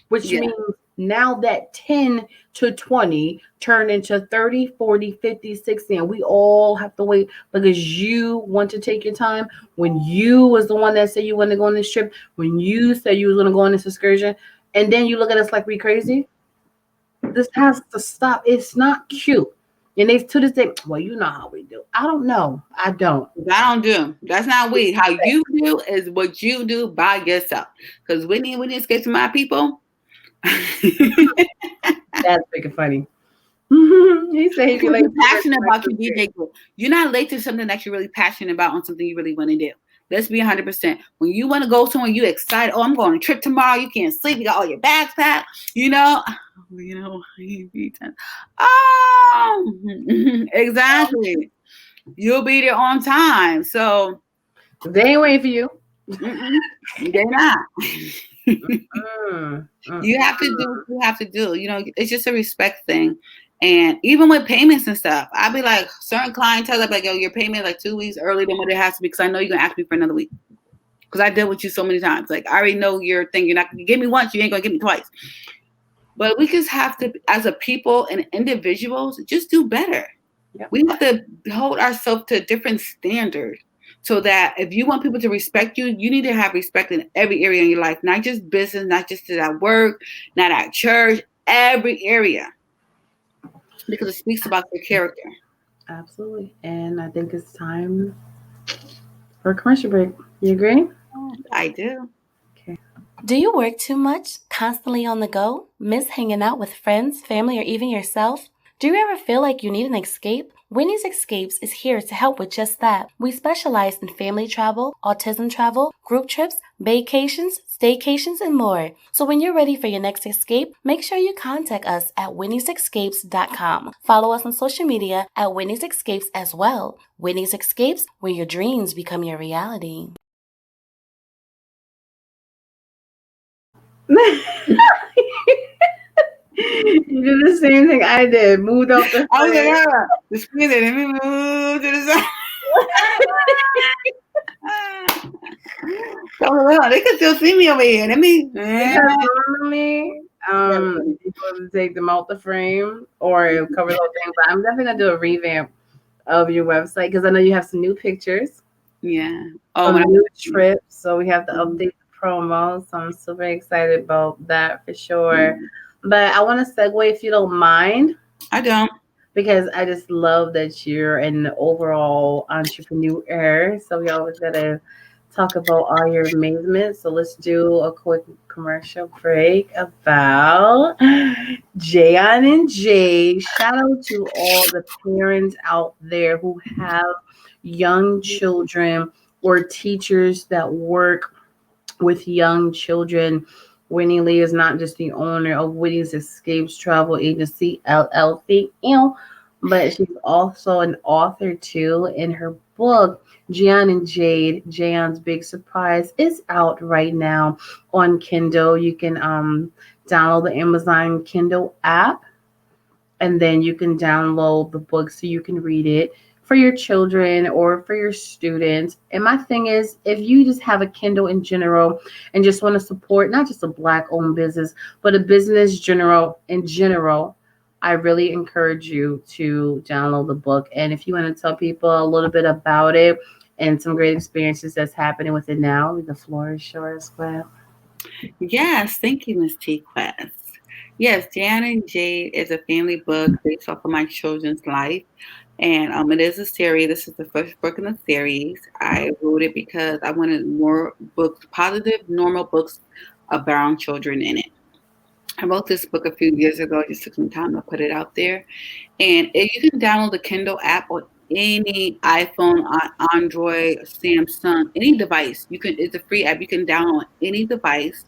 [SPEAKER 2] which
[SPEAKER 1] Yeah.
[SPEAKER 2] means Now that 10 to 20 turn into 30, 40, 50, 60, and we all have to wait because you want to take your time. When you was the one that said you want to go on this trip, when you said you was going to go on this excursion, and then you look at us like we crazy. This has to stop. It's not cute. And they to this day, well, you know how we do. I don't know. I don't.
[SPEAKER 1] I don't do. That's not we. How you do is what you do by yourself. Because Whitney escapes to my people.
[SPEAKER 2] That's freaking funny. He said he'd be
[SPEAKER 1] Because
[SPEAKER 2] late
[SPEAKER 1] you're
[SPEAKER 2] to work
[SPEAKER 1] passionate
[SPEAKER 2] for
[SPEAKER 1] about
[SPEAKER 2] the
[SPEAKER 1] your
[SPEAKER 2] trip.
[SPEAKER 1] DJ group. You're not late to something that you're really passionate about on something you really want to do. Let's be 100%. When you want to go somewhere, you excited. Oh, I'm going on a trip tomorrow. You can't sleep. You got all your bags packed. You know. Oh, exactly. You'll be there on time. So
[SPEAKER 2] They ain't waiting for you.
[SPEAKER 1] they're not.
[SPEAKER 2] Mm,
[SPEAKER 1] You
[SPEAKER 2] mm,
[SPEAKER 1] have to do what you have to do. It's just a respect thing. And even with payments and stuff, I'll be like, certain clientele, I'll be like, yo, your payment like 2 weeks earlier than what it has to be because I know you're going to ask me for another week. Because I dealt with you so many times. Like, I already know your thing. You're not going to give me once, you ain't going to give me twice. But we just have to, as a people and individuals, just do better.
[SPEAKER 2] Yep.
[SPEAKER 1] We have to hold ourselves to a different standard so that if you want people to respect you, you need to have respect in every area in your life, not just business, not just at work, not at church, every area, because it speaks about your character.
[SPEAKER 2] Absolutely. And I think it's time for a commercial break. You agree?
[SPEAKER 1] I do.
[SPEAKER 2] Okay.
[SPEAKER 3] Do you work too much, constantly on the go, miss hanging out with friends, family, or even yourself? Do you ever feel like you need an escape? Winnie's Escapes is here to help with just that. We specialize in family travel, autism travel, group trips, vacations, staycations, and more. So when you're ready for your next escape, make sure you contact us at winniesescapes.com. Follow us on social media at Winnie's Escapes as well. Winnie's Escapes, where your dreams become your reality.
[SPEAKER 2] You did the same thing I did. Moved off the
[SPEAKER 1] I was like,
[SPEAKER 2] frame.
[SPEAKER 1] the screen let me move to the side. They can still see me over here. Let me.
[SPEAKER 2] Because normally, you're supposed to take them out the frame or cover the whole thing. But I'm definitely gonna do a revamp of your website because I know you have some new pictures
[SPEAKER 1] Yeah. Oh,
[SPEAKER 2] from
[SPEAKER 1] when
[SPEAKER 2] the new trip. So we have to update the promo. So I'm super excited about that for sure. But I want to segue if you don't mind.
[SPEAKER 1] I don't.
[SPEAKER 2] Because I just love that you're an overall entrepreneur. So we always gotta talk about all your amazement. So let's do a quick commercial break about Jayon and Jade. Shout out to all the parents out there who have young children or teachers that work with young children. Winnie Lee is not just the owner of Winnie's Escapes Travel Agency LLC, but she's also an author too. In her book, Gian and Jade, Jan's Big Surprise, is out right now on Kindle. You can download the Amazon Kindle app and then you can download the book so you can read it for your children or for your students. And my thing is, if you just have a Kindle in general and just want to support not just a Black owned business, but a business general in general, I really encourage you to download the book. And if you want to tell people a little bit about it and some great experiences that's happening with it now, the floor is yours as well.
[SPEAKER 1] Yes, thank you, Miss T Quest. Yes, Jan and Jade is a family book based off of my children's life. And it is a series. This is the first book in the series. I wrote it because I wanted more books, positive, normal books about children in it. I wrote this book a few years ago. It just took some time to put it out there. And if you can download the Kindle app on any iPhone, Android, Samsung, any device. It's a free app. You can download on any device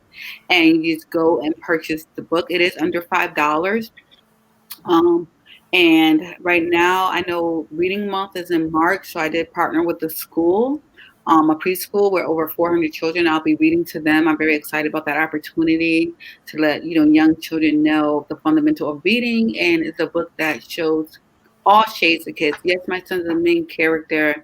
[SPEAKER 1] and you just go and purchase the book. It is under $5. Um, and right now, I know Reading Month is in March, so I did partner with the school, a preschool where over 400 children. I'll be reading to them. I'm very excited about that opportunity to let young children know the fundamental of reading, and it's a book that shows all shades of kids. Yes, my son's the main character.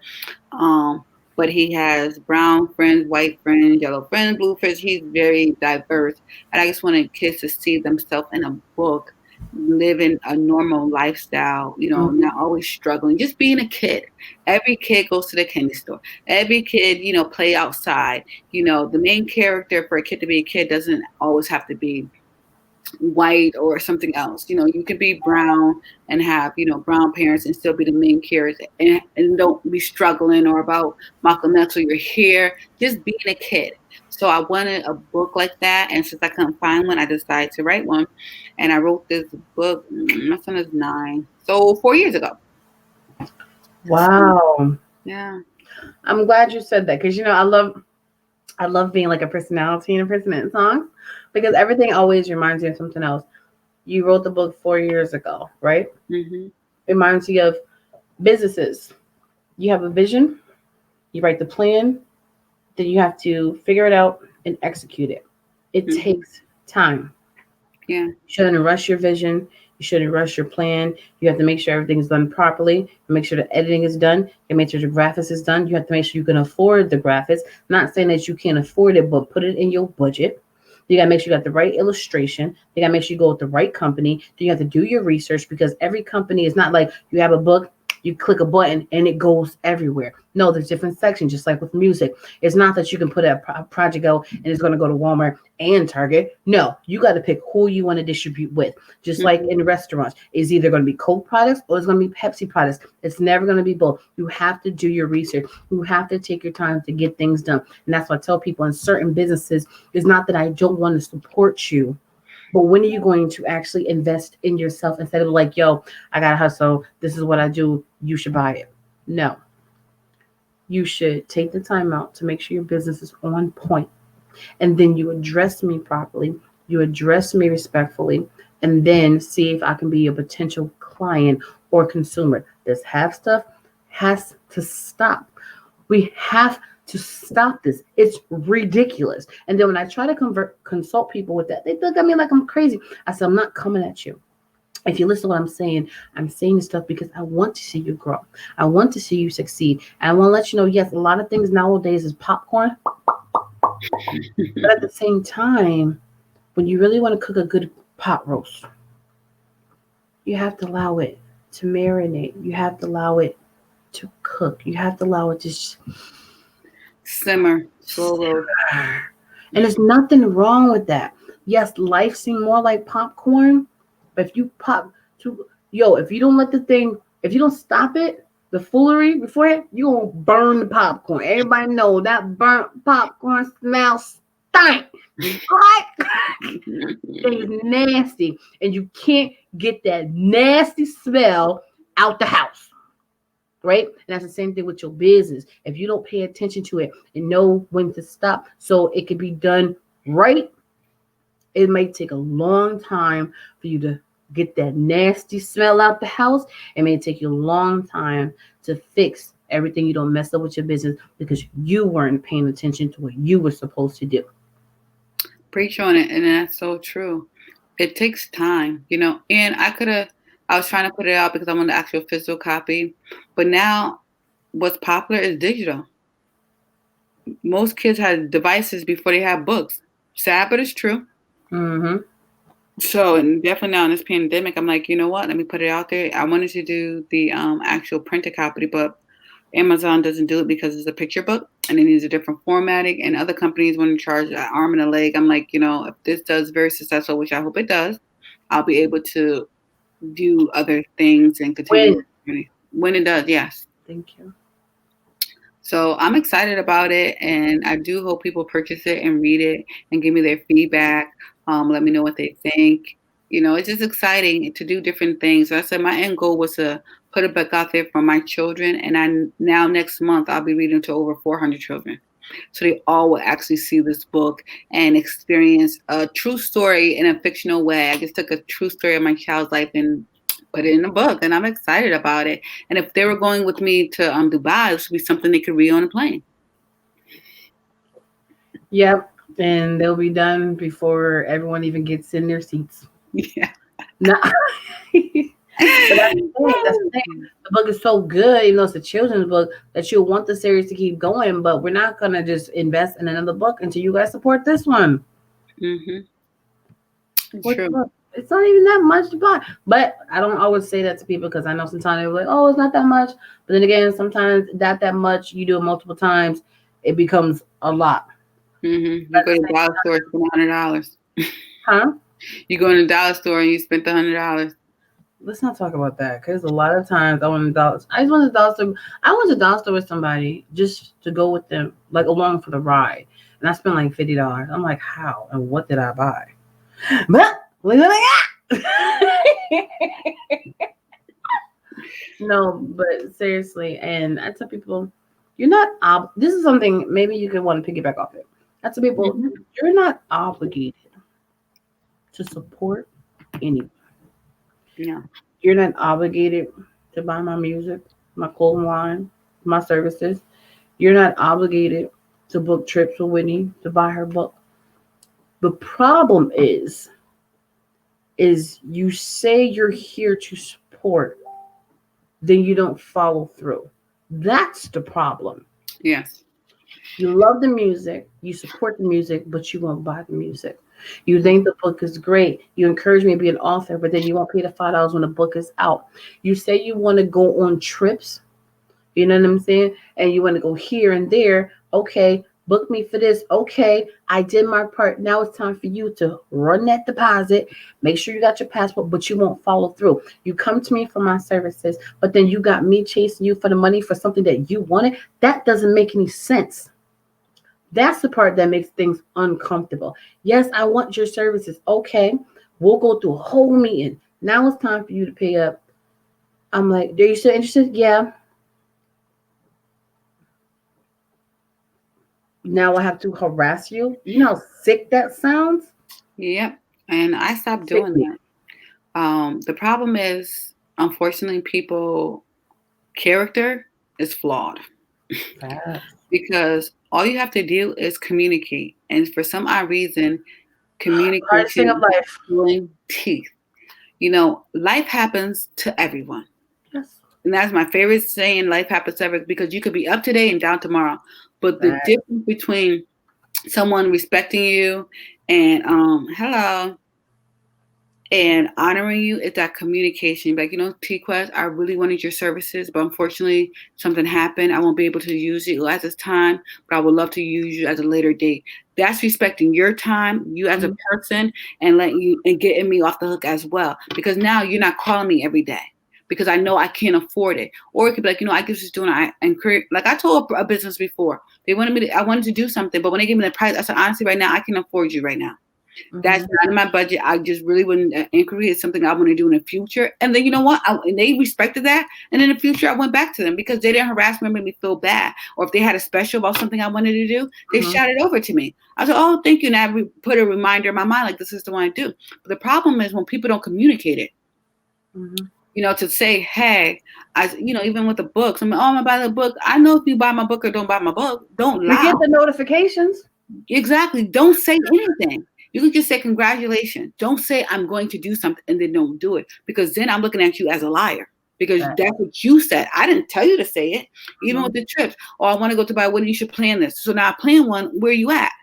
[SPEAKER 1] Um, but he has brown friends, white friends, yellow friends, blue friends. He's very diverse. And I just wanted kids to see themselves in a book, living a normal lifestyle,
[SPEAKER 2] Mhm.
[SPEAKER 1] not always struggling, just being a kid. Every kid goes to the candy store. Every kid, play outside. The main character for a kid to be a kid doesn't always have to be white or something else. You can be brown and have, brown parents and still be the main character and don't be struggling or about Malcolm X or your hair, just being a kid. So I wanted a book like that. And since I couldn't find one, I decided to write one. And I wrote this book. My son is 9. So 4 years ago. So,
[SPEAKER 2] Wow.
[SPEAKER 1] yeah.
[SPEAKER 2] I'm glad you said that because I love being like a personality in a person in songs because everything always reminds you of something else. You wrote the book 4 years ago, right?
[SPEAKER 1] Hmm.
[SPEAKER 2] It reminds you of businesses. You have a vision, you write the plan, then you have to figure it out and execute it. It
[SPEAKER 1] Hmm.
[SPEAKER 2] takes time.
[SPEAKER 1] Yeah.
[SPEAKER 2] You shouldn't rush your vision. You shouldn't rush your plan. You have to make sure everything's done properly. Make sure the editing is done. You make sure the graphics is done. You have to make sure you can afford the graphics. Not saying that you can't afford it, but put it in your budget. You gotta make sure you got the right illustration. You gotta make sure you go with the right company. You have to do your research because every company is not like you have a book, you click a button and it goes everywhere. No, there's different sections, just like with music. It's not that you can put a project out and it's going to go to Walmart and Target. No, you got to pick who you want to distribute with. Just like
[SPEAKER 1] Hmm.
[SPEAKER 2] in restaurants, it's either going to be Coke products or it's going to be Pepsi products. It's never going to be both. You have to do your research. You have to take your time to get things done. And that's what I tell people in certain businesses. It's not that I don't want to support you, but when are you going to actually invest in yourself instead of like, yo, I got to hustle. This is what I do. You should buy it. No, you should take the time out to make sure your business is on point. And then you address me properly. You address me respectfully. And then see if I can be a potential client or consumer. This half stuff has to stop. We have to stop this. It's ridiculous. And then when I try to consult people with that, they look at me like I'm crazy. I said, I'm not coming at you. If you listen to what I'm saying this stuff because I want to see you grow. I want to see you succeed. And I want to let you know, yes, a lot of things nowadays is popcorn. But at the same time, when you really want to cook a good pot roast, you have to allow it to marinate. You have to allow it to cook. You have to allow it to
[SPEAKER 1] Simmer, slow roast.
[SPEAKER 2] simmer. And there's nothing wrong with that. Yes, life seems more like popcorn, but if you pop to if you don't let the thing, if you don't stop it, the foolery before it, you gonna burn the popcorn. Everybody know that burnt popcorn smells stink. What? It is nasty, and you can't get that nasty smell out the house. Right? And that's the same thing with your business. If you don't pay attention to it and know when to stop so it can be done right, it may take a long time for you to get that nasty smell out the house. It may take you a long time to fix everything you don't mess up with your business because you weren't paying attention to what you were supposed to do.
[SPEAKER 1] Preach on it, and that's so true. It takes time, and I was trying to put it out because I want the actual physical copy, but now what's popular is digital. Most kids have devices before they have books. Sad, but it's true.
[SPEAKER 2] Mm-hmm.
[SPEAKER 1] So, and definitely now in this pandemic, I'm like, you know what? Let me put it out there. I wanted to do the actual printed copy, but Amazon doesn't do it because it's a picture book and it needs a different formatting. And other companies want to charge an arm and a leg. I'm like, if this does very successful, which I hope it does, I'll be able to do other things and continue
[SPEAKER 2] When?
[SPEAKER 1] the journey. When it does, yes.
[SPEAKER 2] Thank you.
[SPEAKER 1] So I'm excited about it, and I do hope people purchase it and read it and give me their feedback. Let me know what they think. It's just exciting to do different things. I said my end goal was to put it back out there for my children, and now next month I'll be reading to over 400 children, so they all will actually see this book and experience a true story in a fictional way. I just took a true story of my child's life and put it in a book, and I'm excited about it. And if they were going with me to Dubai, it should be something they could read on a plane.
[SPEAKER 2] Yep. And they'll be done before everyone even gets in their seats.
[SPEAKER 1] Yeah.
[SPEAKER 2] No. But that's the thing. That's the thing. The book is so good, even though it's a children's book, that you'll want the series to keep going. But we're not gonna just invest in another book until you guys support this one.
[SPEAKER 1] Mhm.
[SPEAKER 2] Support the
[SPEAKER 1] True.
[SPEAKER 2] book. It's not even that much to buy. But I don't always say that to people because I know sometimes they're like, "Oh, it's not that much." But then again, sometimes that much. You do it multiple times, it becomes a lot.
[SPEAKER 1] Mhm. You
[SPEAKER 2] At
[SPEAKER 1] go
[SPEAKER 2] the
[SPEAKER 1] to the
[SPEAKER 2] same
[SPEAKER 1] dollar store, spend $100.
[SPEAKER 2] Huh?
[SPEAKER 1] You go in the dollar store and you spent $100.
[SPEAKER 2] Let's not talk about that because a lot of times I went to dollar. I just went to dollar store. I went to dollar store with somebody just to go with them, like along for the ride, and I spent like $50. I'm like, how and what did I buy? But look what I got. No, but seriously, and I tell people, you're not. This is something maybe you could want to piggyback off it. I tell people,
[SPEAKER 1] Mhm.
[SPEAKER 2] you're not obligated to support anyone.
[SPEAKER 1] Yeah.
[SPEAKER 2] You're not obligated to buy my music, my clothing line, my services. You're not obligated to book trips with Whitney to buy her book. The problem is you say you're here to support, then you don't follow through. That's the problem.
[SPEAKER 1] Yes.
[SPEAKER 2] You love the music, you support the music, but you won't buy the music. You think the book is great. You encourage me to be an author, but then you won't pay the $5 when the book is out. You say you want to go on trips. You know what I'm saying? And you want to go here and there. Okay, book me for this. Okay, I did my part. Now it's time for you to run that deposit. Make sure you got your passport, but you won't follow through. You come to me for my services, but then you got me chasing you for the money for something that you wanted. That doesn't make any sense. That's the part that makes things uncomfortable. Yes, I want your services. Okay, we'll go through a whole meeting. Now it's time for you to pay up. I'm like, are you still interested? Yeah. Now I have to harass you. You know how sick that sounds?
[SPEAKER 1] Yep. And I stopped
[SPEAKER 2] Sick
[SPEAKER 1] doing
[SPEAKER 2] me.
[SPEAKER 1] that. The problem is, unfortunately, people character is flawed
[SPEAKER 2] Facts.
[SPEAKER 1] because all you have to do is communicate. And for some odd reason,
[SPEAKER 2] Hardest thing of
[SPEAKER 1] communication is
[SPEAKER 2] life.
[SPEAKER 1] pulling teeth. You know, life happens to everyone.
[SPEAKER 2] Yes.
[SPEAKER 1] And that's my favorite saying, life happens to everyone, because you could be up today and down tomorrow. But the
[SPEAKER 2] Facts.
[SPEAKER 1] difference between someone respecting you and hello and honoring you is that communication. Like, T-Quest, I really wanted your services, but unfortunately something happened. I won't be able to use you at this time, but I would love to use you at a later date. That's respecting your time, you as a
[SPEAKER 2] Mhm.
[SPEAKER 1] person, and letting you and getting me off the hook as well. Because now you're not calling me every day because I know I can't afford it. Or it could be like, I was just doing I encourage, like I told a business before. I wanted to do something, but when they gave me the price, I said, honestly, right now I can afford you right now. That's
[SPEAKER 2] Mhm.
[SPEAKER 1] not in my budget. I just really wouldn't inquiry. It's something I want to do in the future. And then you know what? And they respected that. And in the future, I went back to them because they didn't harass me and make me feel bad. Or if they had a special about something I wanted to do, they
[SPEAKER 2] Mhm.
[SPEAKER 1] shot it over to me. I said, oh, thank you. And I put a reminder in my mind, like, this is the one I do. But the problem is when people don't communicate it.
[SPEAKER 2] Mhm.
[SPEAKER 1] To say, hey, even with the books, I'm like, oh, I'm gonna buy the book. I know if you buy my book or don't buy my book, don't
[SPEAKER 2] We
[SPEAKER 1] lie.
[SPEAKER 2] get the notifications.
[SPEAKER 1] Exactly. Don't say anything. You can just say congratulations. Don't say I'm going to do something and then don't do it, because then I'm looking at you as a liar because
[SPEAKER 2] Facts.
[SPEAKER 1] that's what you said. I didn't tell you to say it. Even with
[SPEAKER 2] Mhm.
[SPEAKER 1] the trips. Oh, I want to go to buy. What, you should plan this. So now I plan one. Where are you at?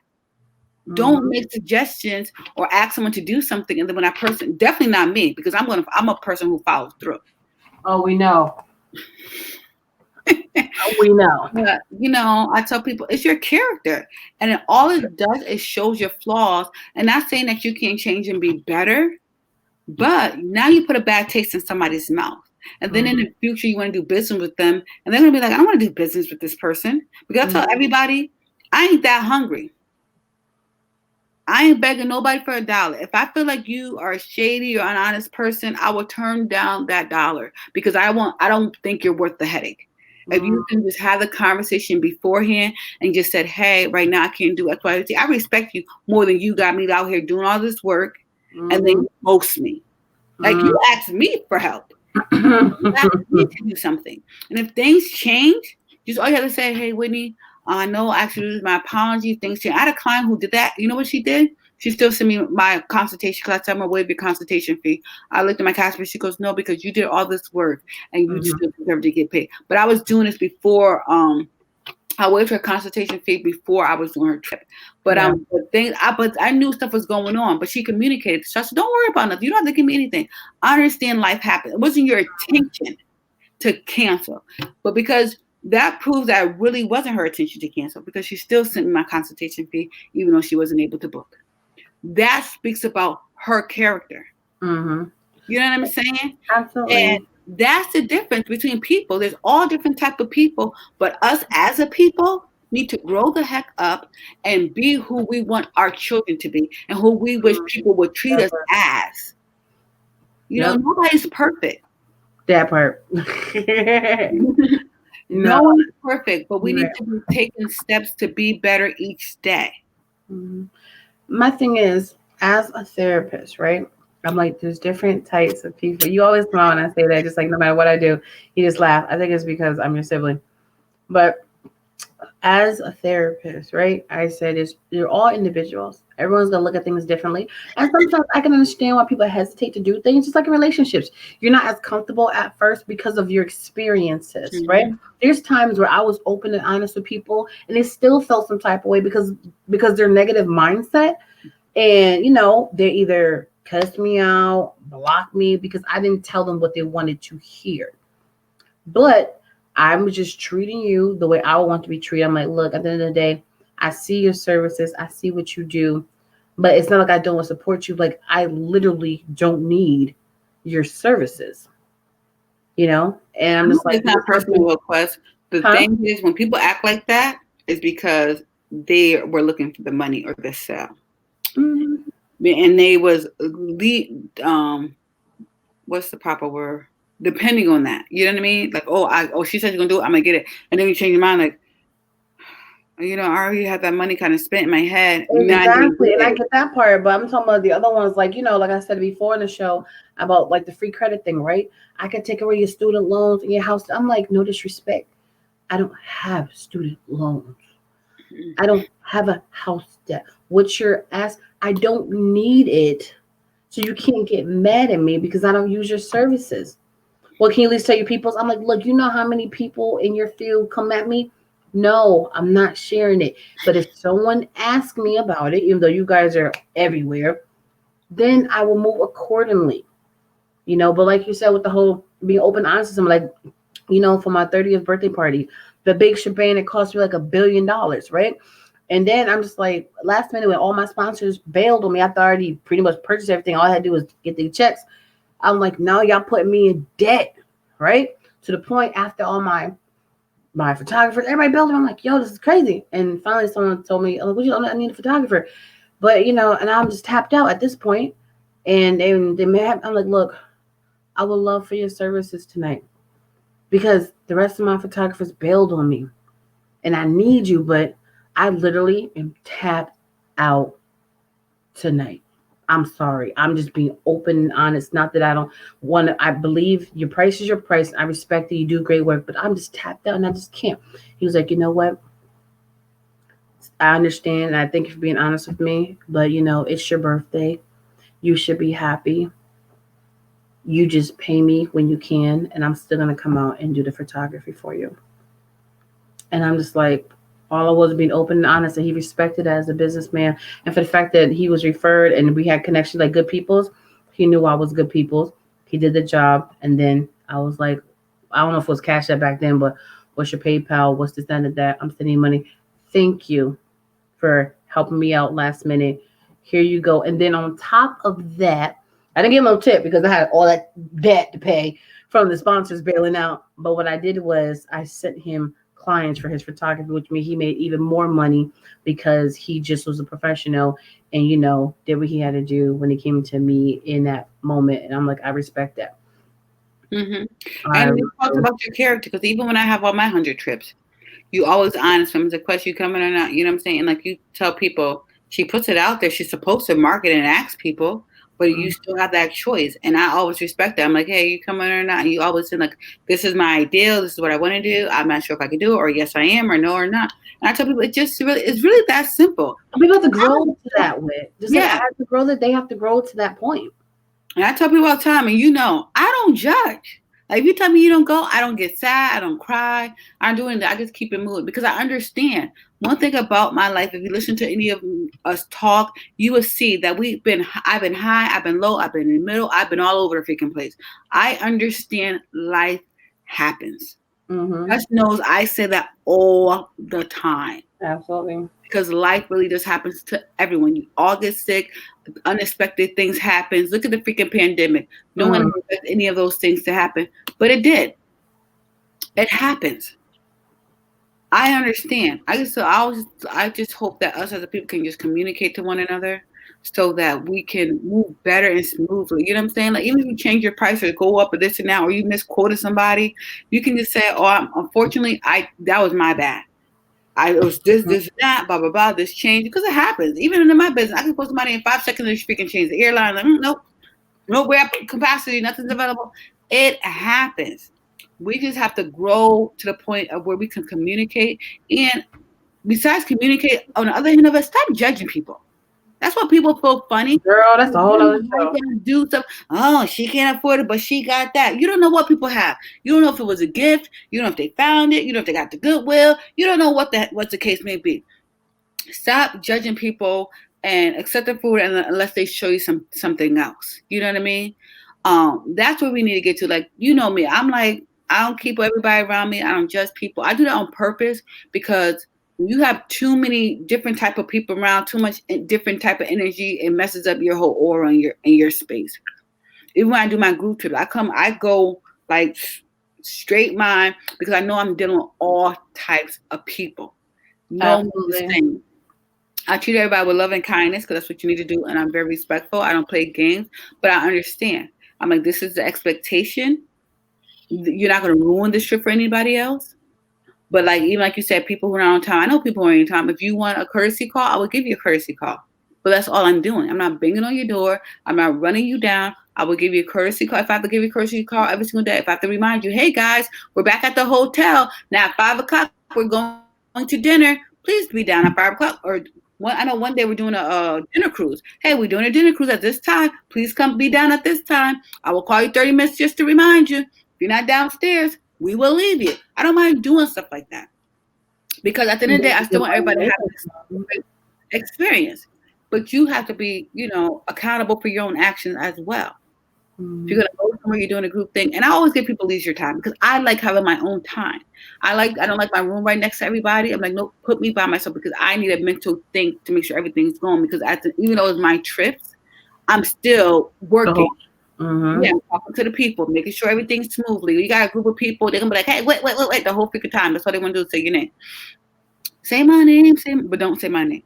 [SPEAKER 1] Don't
[SPEAKER 2] Mhm.
[SPEAKER 1] make suggestions or ask someone to do something, and then when that person, definitely not me, because I'm a person who follows through.
[SPEAKER 2] Oh, we know. We know.
[SPEAKER 1] But, I tell people it's your character, and then all it does is shows your flaws. And not saying that you can't change and be better, but now you put a bad taste in somebody's mouth. And then in
[SPEAKER 2] Mhm.
[SPEAKER 1] the future, you want to do business with them, and they're gonna be like, I don't want to do business with this person, because I tell
[SPEAKER 2] Mhm.
[SPEAKER 1] everybody, I ain't that hungry. I ain't begging nobody for $1. If I feel like you are a shady or an honest person, I will turn down that dollar because I don't think you're worth the headache. If
[SPEAKER 2] Mhm.
[SPEAKER 1] you can just have the conversation beforehand and just said, hey, right now I can't do X, Y, Z, I respect you more than you got me out here doing all this work and then
[SPEAKER 2] Mhm.
[SPEAKER 1] you ghost me. Like, you
[SPEAKER 2] Mhm.
[SPEAKER 1] asked me for help. You asked me to do something. And if things change, just all you have to say, hey, Whitney, I know actually my apology, things change. I had a client who did that. You know what she did? She still sent me my consultation because I said I'm gonna waive your consultation fee. I looked at my cash, but she goes, no, because you did all this work and you still deserve to get paid. But I was doing this before. I waived her consultation fee before I was doing her trip. But but I knew stuff was going on. But she communicated. So I said, don't worry about nothing. You don't have to give me anything. I understand life happens. It wasn't your intention to cancel, but because that proves that it really wasn't her intention to cancel, because she still sent me my consultation fee even though she wasn't able to book. That speaks about her character.
[SPEAKER 2] Mm-hmm.
[SPEAKER 1] You know what I'm saying?
[SPEAKER 2] Absolutely.
[SPEAKER 1] And that's the difference between people. There's all different type of people, but us as a people need to grow the heck up and be who we want our children to be and who we wish people would treat us as. You know, nobody's perfect.
[SPEAKER 2] That part.
[SPEAKER 1] No one is perfect, but we need to be taking steps to be better each day.
[SPEAKER 2] Mm-hmm. My thing is, as a therapist, right? I'm like, there's different types of people. You always smile when I say that, just like no matter what I do, you just laugh. I think it's because I'm your sibling. But as a therapist, right? I said you're all individuals. Everyone's gonna look at things differently. And sometimes I can understand why people hesitate to do things, just like in relationships. You're not as comfortable at first because of your experiences, right? There's times where I was open and honest with people and they still felt some type of way because their negative mindset. And they either cussed me out, blocked me because I didn't tell them what they wanted to hear. But I'm just treating you the way I would want to be treated. I'm like, look, at the end of the day, I see your services. I see what you do. But it's not like I don't want to support you. Like, I literally don't need your services. And I'm just like,
[SPEAKER 1] it's not personal request. The thing is, when people act like that, is because they were looking for the money or the sale. Mm-hmm. And they was what's the proper word? Depending on that, you know what I mean? Like, she said she's gonna do it, I'm gonna get it, and then you change your mind, like, I already had that money kind of spent in my head.
[SPEAKER 2] Exactly, and I get that part, but I'm talking about the other ones, like like I said before in the show about like the free credit thing, right? I could take away your student loans and your house. I'm like, no disrespect, I don't have student loans. I don't have a house debt. What's your ask? I don't need it. So you can't get mad at me because I don't use your services. Well, can you at least tell your people? I'm like, look, you know how many people in your field come at me? No, I'm not sharing it. But if someone asks me about it, even though you guys are everywhere, then I will move accordingly. But like you said, with the whole being open, honest, I'm like, for my 30th birthday party, the big shebang, it cost me like $1 billion, right? And then I'm just like, last minute when all my sponsors bailed on me after I already pretty much purchased everything, all I had to do was get the checks. I'm like, now y'all putting me in debt, right? To the point after all my photographers, everybody bailed me. I'm like, yo, this is crazy. And finally someone told me, oh, I need a photographer. But, and I'm just tapped out at this point. And they may have, I'm like, look, I would love for your services tonight because the rest of my photographers bailed on me. And I need you, but I literally am tapped out tonight. I'm sorry. I'm just being open and honest. Not that I don't want to. I believe your price is your price. I respect that you do great work, but I'm just tapped out and I just can't. He was like, you know what? I understand. And I thank you for being honest with me, but it's your birthday. You should be happy. You just pay me when you can, and I'm still going to come out and do the photography for you. And I'm just like, all I was being open and honest, and he respected as a businessman. And for the fact that he was referred and we had connections like good people's, he knew I was good people's. He did the job. And then I was like, I don't know if it was Cash App back then, but what's your PayPal? What's this, that, and that? I'm sending money. Thank you for helping me out last minute. Here you go. And then on top of that, I didn't give him a tip because I had all that debt to pay from the sponsors bailing out. But what I did was I sent him clients for his photography, which means he made even more money because he just was a professional and did what he had to do when it came to me in that moment. And I'm like, I respect that.
[SPEAKER 1] Mm-hmm. And you talked about your character, because even when I have all my 100 trips, you always honest from the question, you coming or not, you know what I'm saying? And like you tell people, she puts it out there, she's supposed to market and ask people, but you still have that choice. And I always respect that. I'm like, hey, you coming or not? And you always say like, this is my ideal. This is what I want to do. I'm not sure if I can do it, or yes, I am, or no, or not. And I tell people, it's really that simple.
[SPEAKER 2] People have to grow to that with. Just like I
[SPEAKER 1] Yeah.
[SPEAKER 2] have to grow that, they have to grow to that point.
[SPEAKER 1] And I tell people all the time, and I don't judge. Like if you tell me you don't go, I don't get sad, I don't cry, I don't do anything. I just keep it moving because I understand. One thing about my life, if you listen to any of us talk, you will see that I've been high, I've been low, I've been in the middle, I've been all over the freaking place. I understand life happens. Just knows I say that all the time.
[SPEAKER 2] Absolutely.
[SPEAKER 1] Because life really just happens to everyone. You all get sick, unexpected things happen. Look at the freaking pandemic. No one expected any of those things to happen, but it did. It happens. I understand. I just hope that us as a people can just communicate to one another so that we can move better and smoothly. You know what I'm saying? Like even if you change your price or go up or this and that, or you misquoted somebody, you can just say, "Oh, unfortunately, that was my bad. It was this, that, blah, blah, blah, this change," because it happens. Even in my business, I can post money in 5 seconds and freaking change the airline. Like, nope, no capacity, nothing's available. It happens. We just have to grow to the point of where we can communicate. And besides communicate, on the other hand of it, stop judging people. That's why people feel funny.
[SPEAKER 2] Girl, that's the whole other show.
[SPEAKER 1] Do stuff. Oh, she can't afford it, but she got that. You don't know what people have. You don't know if it was a gift. You don't know if they found it. You don't know if they got the goodwill. You don't know what the case may be. Stop judging people and accept the food unless they show you something else. You know what I mean? That's where we need to get to. Like, you know me. I'm like, I don't keep everybody around me. I don't judge people. I do that on purpose because you have too many different type of people around, too much different type of energy, it messes up your whole aura in your space. Even when I do my group trip, I go like straight mind because I know I'm dealing with all types of people. No thing. I treat everybody with love and kindness because that's what you need to do, and I'm very respectful. I don't play games, but I understand. I'm like, this is the expectation. You're not going to ruin this trip for anybody else. But like even like you said, people who are on time. I know people who are on time. If you want a courtesy call, I will give you a courtesy call. But that's all I'm doing. I'm not banging on your door. I'm not running you down. I will give you a courtesy call. If I have to give you a courtesy call every single day, if I have to remind you, hey guys, we're back at the hotel. Now at 5 o'clock, we're going to dinner. Please be down at 5 o'clock. Or I know one day we're doing a dinner cruise. Hey, we're doing a dinner cruise at this time. Please come be down at this time. I will call you 30 minutes just to remind you. If you're not downstairs, we will leave you. I don't mind doing stuff like that. Because at the end of the day, I still want everybody to have this experience. But you have to be, accountable for your own actions as well. If you're going to go somewhere, you're doing a group thing. And I always give people leisure time because I like having my own time. I don't like my room right next to everybody. I'm like, no, put me by myself because I need a mental thing to make sure everything's going. Because even though it's my trips, I'm still working. Yeah, talking to the people, making sure everything's smoothly. You got a group of people, they're gonna be like, hey, wait, the whole freaking time. That's all they want to do is say your name. Say my name, but don't say my name.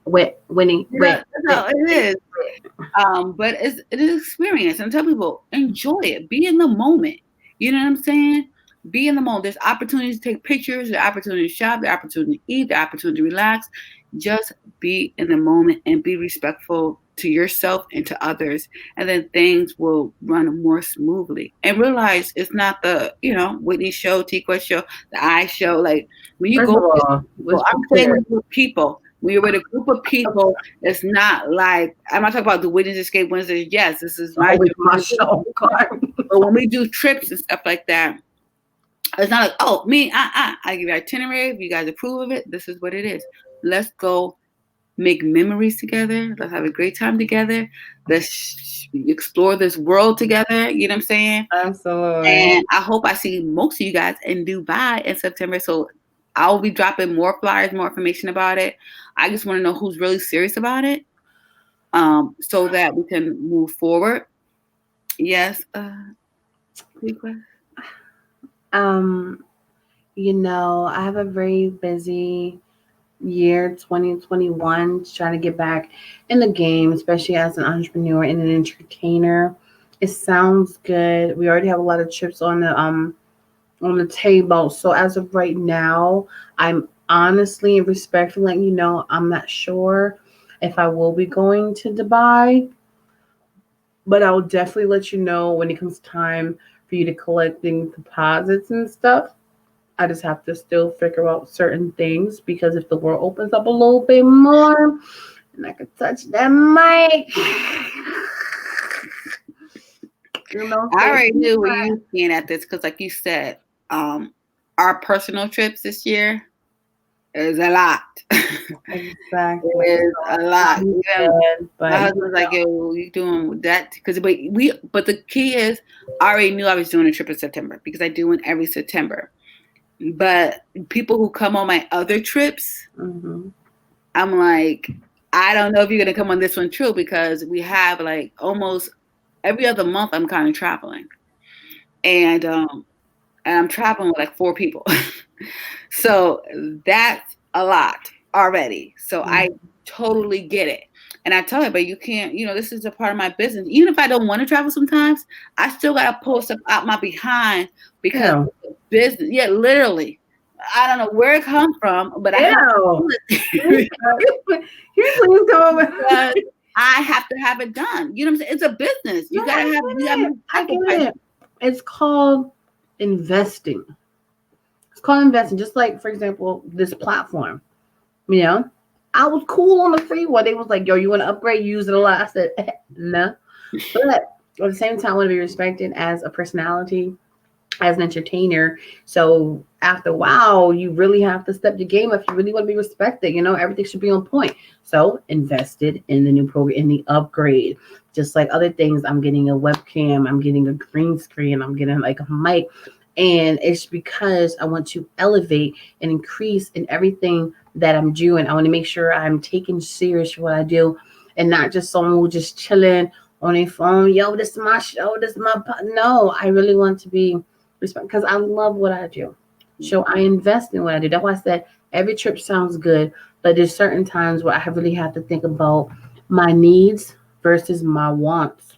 [SPEAKER 2] Winnie.
[SPEAKER 1] That's how it is. But it is experience. And tell people, enjoy it. Be in the moment. You know what I'm saying? Be in the moment. There's opportunities to take pictures, the opportunity to shop, the opportunity to eat, the opportunity to relax. Just be in the moment and be respectful to yourself and to others. And then things will run more smoothly. And realize it's not the, Whitney show, Tikwa show, the I show. Like when you I'm saying with people. When you're with a group of people, it's not like I'm not talking about the Witness Escape Wednesdays. Yes, this is my show. But when we do trips and stuff like that, it's not like, oh, me, I give you an itinerary. If you guys approve of it, this is what it is. Let's go make memories together. Let's have a great time together. Let's explore this world together. You know what I'm saying?
[SPEAKER 2] Absolutely.
[SPEAKER 1] And I hope I see most of you guys in Dubai in September. So I'll be dropping more flyers, more information about it. I just want to know who's really serious about it, so that we can move forward. Yes.
[SPEAKER 2] I have a very busy year 2021 trying to get back in the game, especially as an entrepreneur and an entertainer. It sounds good. We already have a lot of trips on the table. So as of right now, I'm honestly and respectfully letting you know I'm not sure. if I will be going to Dubai, but I'll definitely let you know when it comes time for you to collecting deposits and stuff. I just have to still figure out certain things because if the world opens up a little bit more and I could touch that mic,
[SPEAKER 1] I already knew where you being at this because, like you said, our personal trips this year is a lot.
[SPEAKER 2] Exactly.
[SPEAKER 1] It's a lot.
[SPEAKER 2] But
[SPEAKER 1] My husband's like, "Yo, you doing that?" Because but the key is, I already knew I was doing a trip in September because I do one every September. But people who come on my other trips, I'm like, I don't know if you're gonna come on this one too because we have like almost every other month I'm kind of traveling, and I'm traveling with like 4 people, so that's a lot already. So I totally get it. And I tell her, but you can't, this is a part of my business. Even if I don't want to travel sometimes, I still got to pull stuff out my behind because business. Yeah, literally. I don't know where it comes from, but I have to have it done. You know what I'm saying? It's a business. You gotta have sacrifice.
[SPEAKER 2] It's called investing. It's called investing. Just like, for example, this platform. I was cool on the freeway. They was like, yo, you want to upgrade? Use it a lot. I said, no. But at the same time, I want to be respected as a personality, as an entertainer. So after a while, you really have to step your game up if you really want to be respected. Everything should be on point. So invested in the new program, in the upgrade. Just like other things, I'm getting a webcam, I'm getting a green screen, I'm getting like a mic. And it's because I want to elevate and increase in everything that I'm doing. I want to make sure I'm taking serious what I do and not just someone who just chilling on a phone. Yo, this is my show. This is my... No, I really want to be respect because I love what I do. So I invest in what I do. That's why I said every trip sounds good, but there's certain times where I really have to think about my needs versus my wants.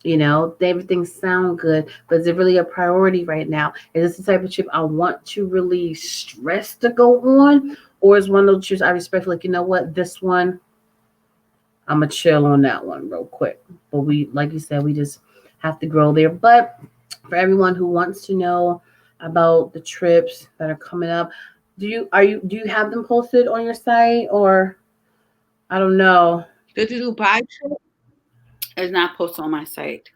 [SPEAKER 2] Everything sound good, but is it really a priority right now? Is this the type of trip I want to really stress to go on? Or is one of those trips I respect, like, you know what, this one, I'm going to chill on that one real quick. But we, like you said, we just have to grow there. But for everyone who wants to know about the trips that are coming up, do you have them posted on your site, or I don't know?
[SPEAKER 1] The Dubai trip is not posted on my site.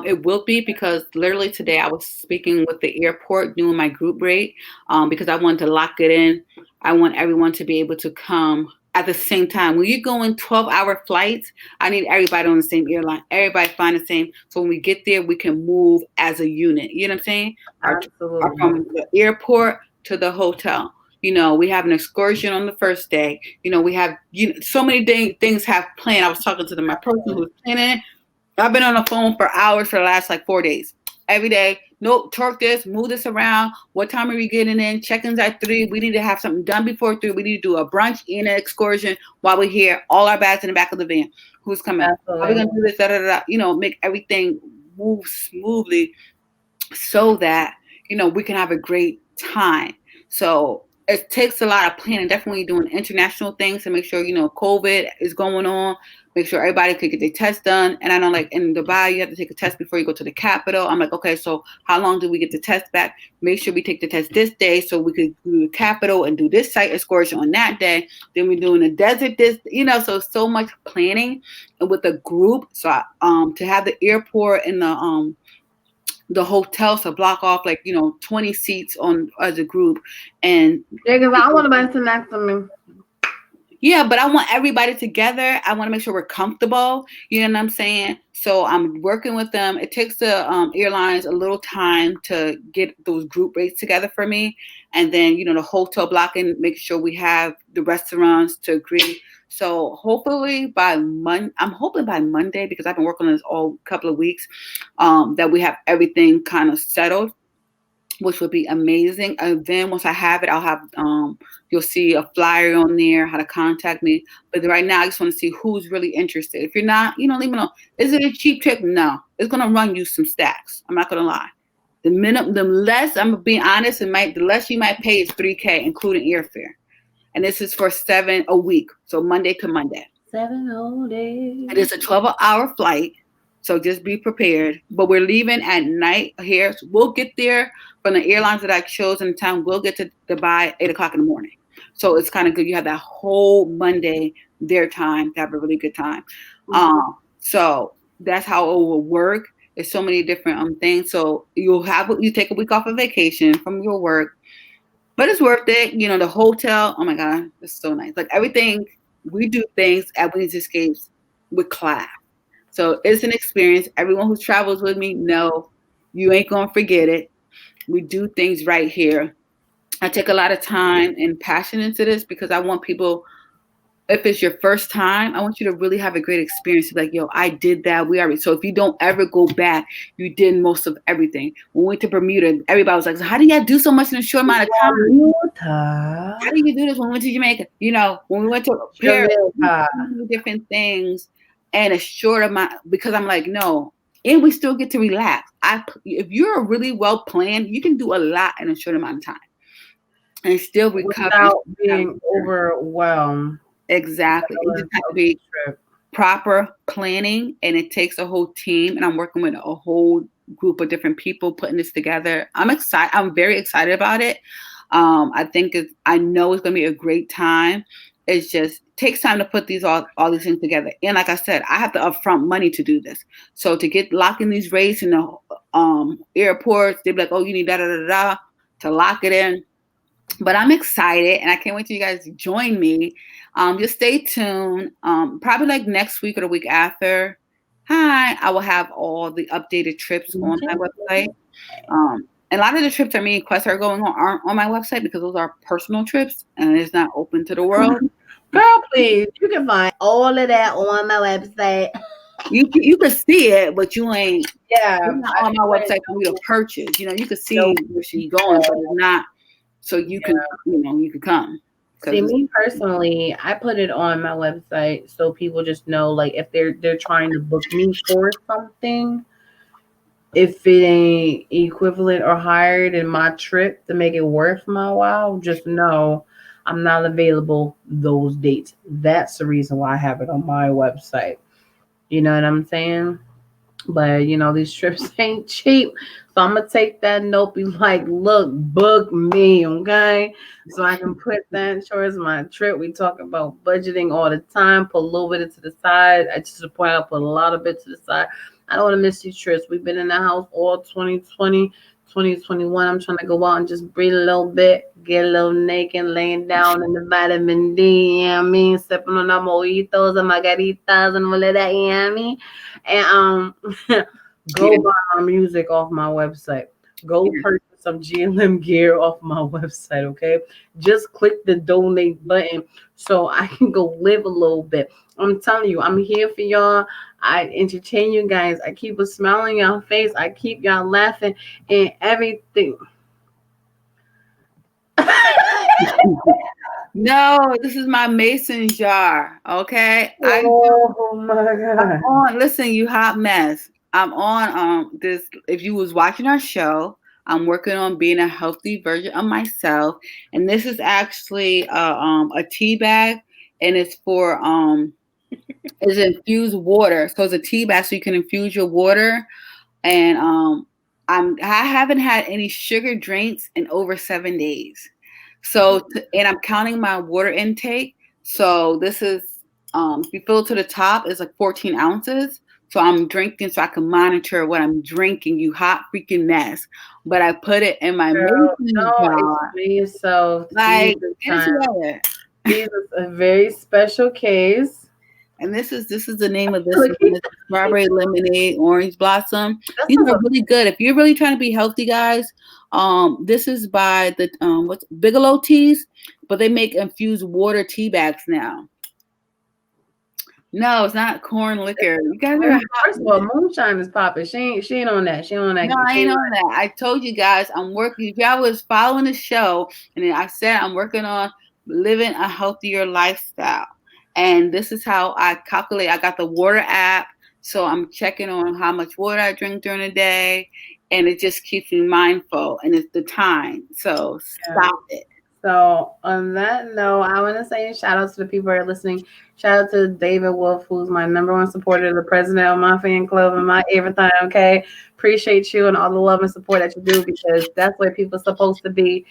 [SPEAKER 1] It will be because literally today I was speaking with the airport doing my group rate because I wanted to lock it in. I want everyone to be able to come at the same time. When you're going 12-hour flights, I need everybody on the same airline. Everybody find the same. So when we get there, we can move as a unit. You know what I'm saying?
[SPEAKER 2] Absolutely.
[SPEAKER 1] From the airport to the hotel. We have an excursion on the first day. We have so many things have planned. I was talking to my person who was planning it. I've been on the phone for hours for the last like 4 days. Every day, nope, torque this, move this around. What time are we getting in? Check-ins at 3. We need to have something done before 3. We need to do a brunch and an excursion while we're here. All our bags in the back of the van. Who's coming?
[SPEAKER 2] Absolutely.
[SPEAKER 1] Are we gonna do this? Da, da, da, da. Make everything move smoothly so that we can have a great time. So it takes a lot of planning. Definitely doing international things to make sure COVID is going on. Make sure everybody could get their test done. And I know, like in Dubai, you have to take a test before you go to the capital. I'm like, okay, so how long do we get the test back? Make sure we take the test this day so we could do the capital and do this site excursion on that day. Then we're doing the desert so much planning and with the group. So to have the airport and the hotels to block off 20 seats on as a group. And
[SPEAKER 2] because I want to sit next to me.
[SPEAKER 1] Yeah, but I want everybody together. I want to make sure we're comfortable. You know what I'm saying? So I'm working with them. It takes the airlines a little time to get those group rates together for me. And then, the hotel blocking, make sure we have the restaurants to agree. So hopefully I'm hoping by Monday, because I've been working on this all couple of weeks, that we have everything kind of settled, which would be amazing. And then once I have it, I'll have, you'll see a flyer on there, how to contact me. But right now, I just want to see who's really interested. If you're not, let me know. Is it a cheap trip? No. It's going to run you some stacks. I'm not going to lie. The less, I'm being honest, the less you might pay is $3,000, including airfare. And this is for 7 a week. So Monday to Monday.
[SPEAKER 2] 7 whole days.
[SPEAKER 1] It is a 12-hour flight, so just be prepared. But we're leaving at night here. So we'll get there from the airlines that I chose in town. We'll get to Dubai 8 o'clock in the morning. So it's kind of good. You have that whole Monday their time to have a really good time. So that's how it will work. There's so many different things. So you take a week off of vacation from your work, but it's worth it. You know, the hotel. Oh my God, it's so nice. Like everything, we do things at Winnie's Escapes with class. So it's an experience. Everyone who travels with me know you ain't gonna forget it. We do things right here. I take a lot of time and passion into this because I want people, if it's your first time, I want you to really have a great experience. Like, yo, I did that. We already. So if you don't ever go back, you did most of everything. When we went to Bermuda, everybody was like, so how do you do so much in a short amount of time? How do you do this when we went to Jamaica? You know, when we went to Paris, different things and a short amount, because I'm like, no, and we still get to relax. If you're really well planned, you can do a lot in a short amount of time and still recover
[SPEAKER 2] without being overwhelmed.
[SPEAKER 1] Exactly. It just has to be proper planning, and it takes a whole team. And I'm working with a whole group of different people putting this together. I'm excited. I'm very excited about it. I know it's going to be a great time. It's just takes time to put all these things together. And like I said, I have to upfront money to do this. So to get locking these rates in the airports, they'd be like, oh, you need da da da da to lock it in. But I'm excited, and I can't wait till you guys join me. Just stay tuned. Probably like next week or the week after. I will have all the updated trips on my website. And a lot of the trips that me and Quest are going on aren't on my website because those are personal trips and it's not open to the world.
[SPEAKER 2] Girl, please, you can find all of that on my website.
[SPEAKER 1] You can see it, but you ain't.
[SPEAKER 2] Yeah,
[SPEAKER 1] it's not on my website for you to purchase. You know, you can see where she's going, but it's not. So you can, you can come.
[SPEAKER 2] See, me personally, I put it on my website so people just know, like, if they're trying to book me for something, if it ain't equivalent or higher than my trip to make it worth my while, just know I'm not available those dates. That's the reason why I have it on my website. You know what I'm saying? But these trips ain't cheap. So I'm gonna take that note, be like, look, book me, okay? So I can put that towards my trip. We talk about budgeting all the time, put a little bit to the side. I just point out, put a lot of it to the side. I don't want to miss these trips. We've been in the house all 2020, 2021. I'm trying to go out and just breathe a little bit, get a little naked, laying down in the vitamin D, you know what I mean? Sipping on our mojitos and margaritas and all of that, you know what I mean? And go buy my music off my website. Go purchase some GLM gear off my website, okay? Just click the donate button so I can go live a little bit. I'm telling you, I'm here for y'all. I entertain you guys. I keep a smile on y'all face. I keep y'all laughing and everything.
[SPEAKER 1] No, this is my mason jar. Okay.
[SPEAKER 2] Oh my God.
[SPEAKER 1] Listen, you hot mess. I'm on this. If you was watching our show, I'm working on being a healthy version of myself, and this is actually a tea bag, and it's for it's infused water. So it's a tea bag, so you can infuse your water. And I haven't had any sugar drinks in over 7 days. So and I'm counting my water intake. So this is if you fill it to the top, it's like 14 ounces. So I'm drinking so I can monitor what I'm drinking, you hot freaking mess. But I put it in my mason jar.
[SPEAKER 2] Explain yourself.
[SPEAKER 1] Like, get it together.
[SPEAKER 2] This is a very special case.
[SPEAKER 1] And this is the name of this one. Strawberry lemonade, orange blossom. These are really good. If you're really trying to be healthy, guys, this is by the what's Bigelow Teas, but they make infused water tea bags now. No, it's not corn liquor. You guys are
[SPEAKER 2] first of all, moonshine is popping. She ain't on that. She ain't on that.
[SPEAKER 1] No, I ain't on that. I told you guys I'm working. If y'all was following the show, and then I said I'm working on living a healthier lifestyle. And this is how I calculate. I got the water app, so I'm checking on how much water I drink during the day, and it just keeps me mindful. And it's the time. So stop it.
[SPEAKER 2] So on that note, I want to say shout out to the people who are listening. Shout out to David Wolf, who's my number one supporter, the president of my fan club and my everything. Okay, appreciate you and all the love and support that you do because that's where people are supposed to be.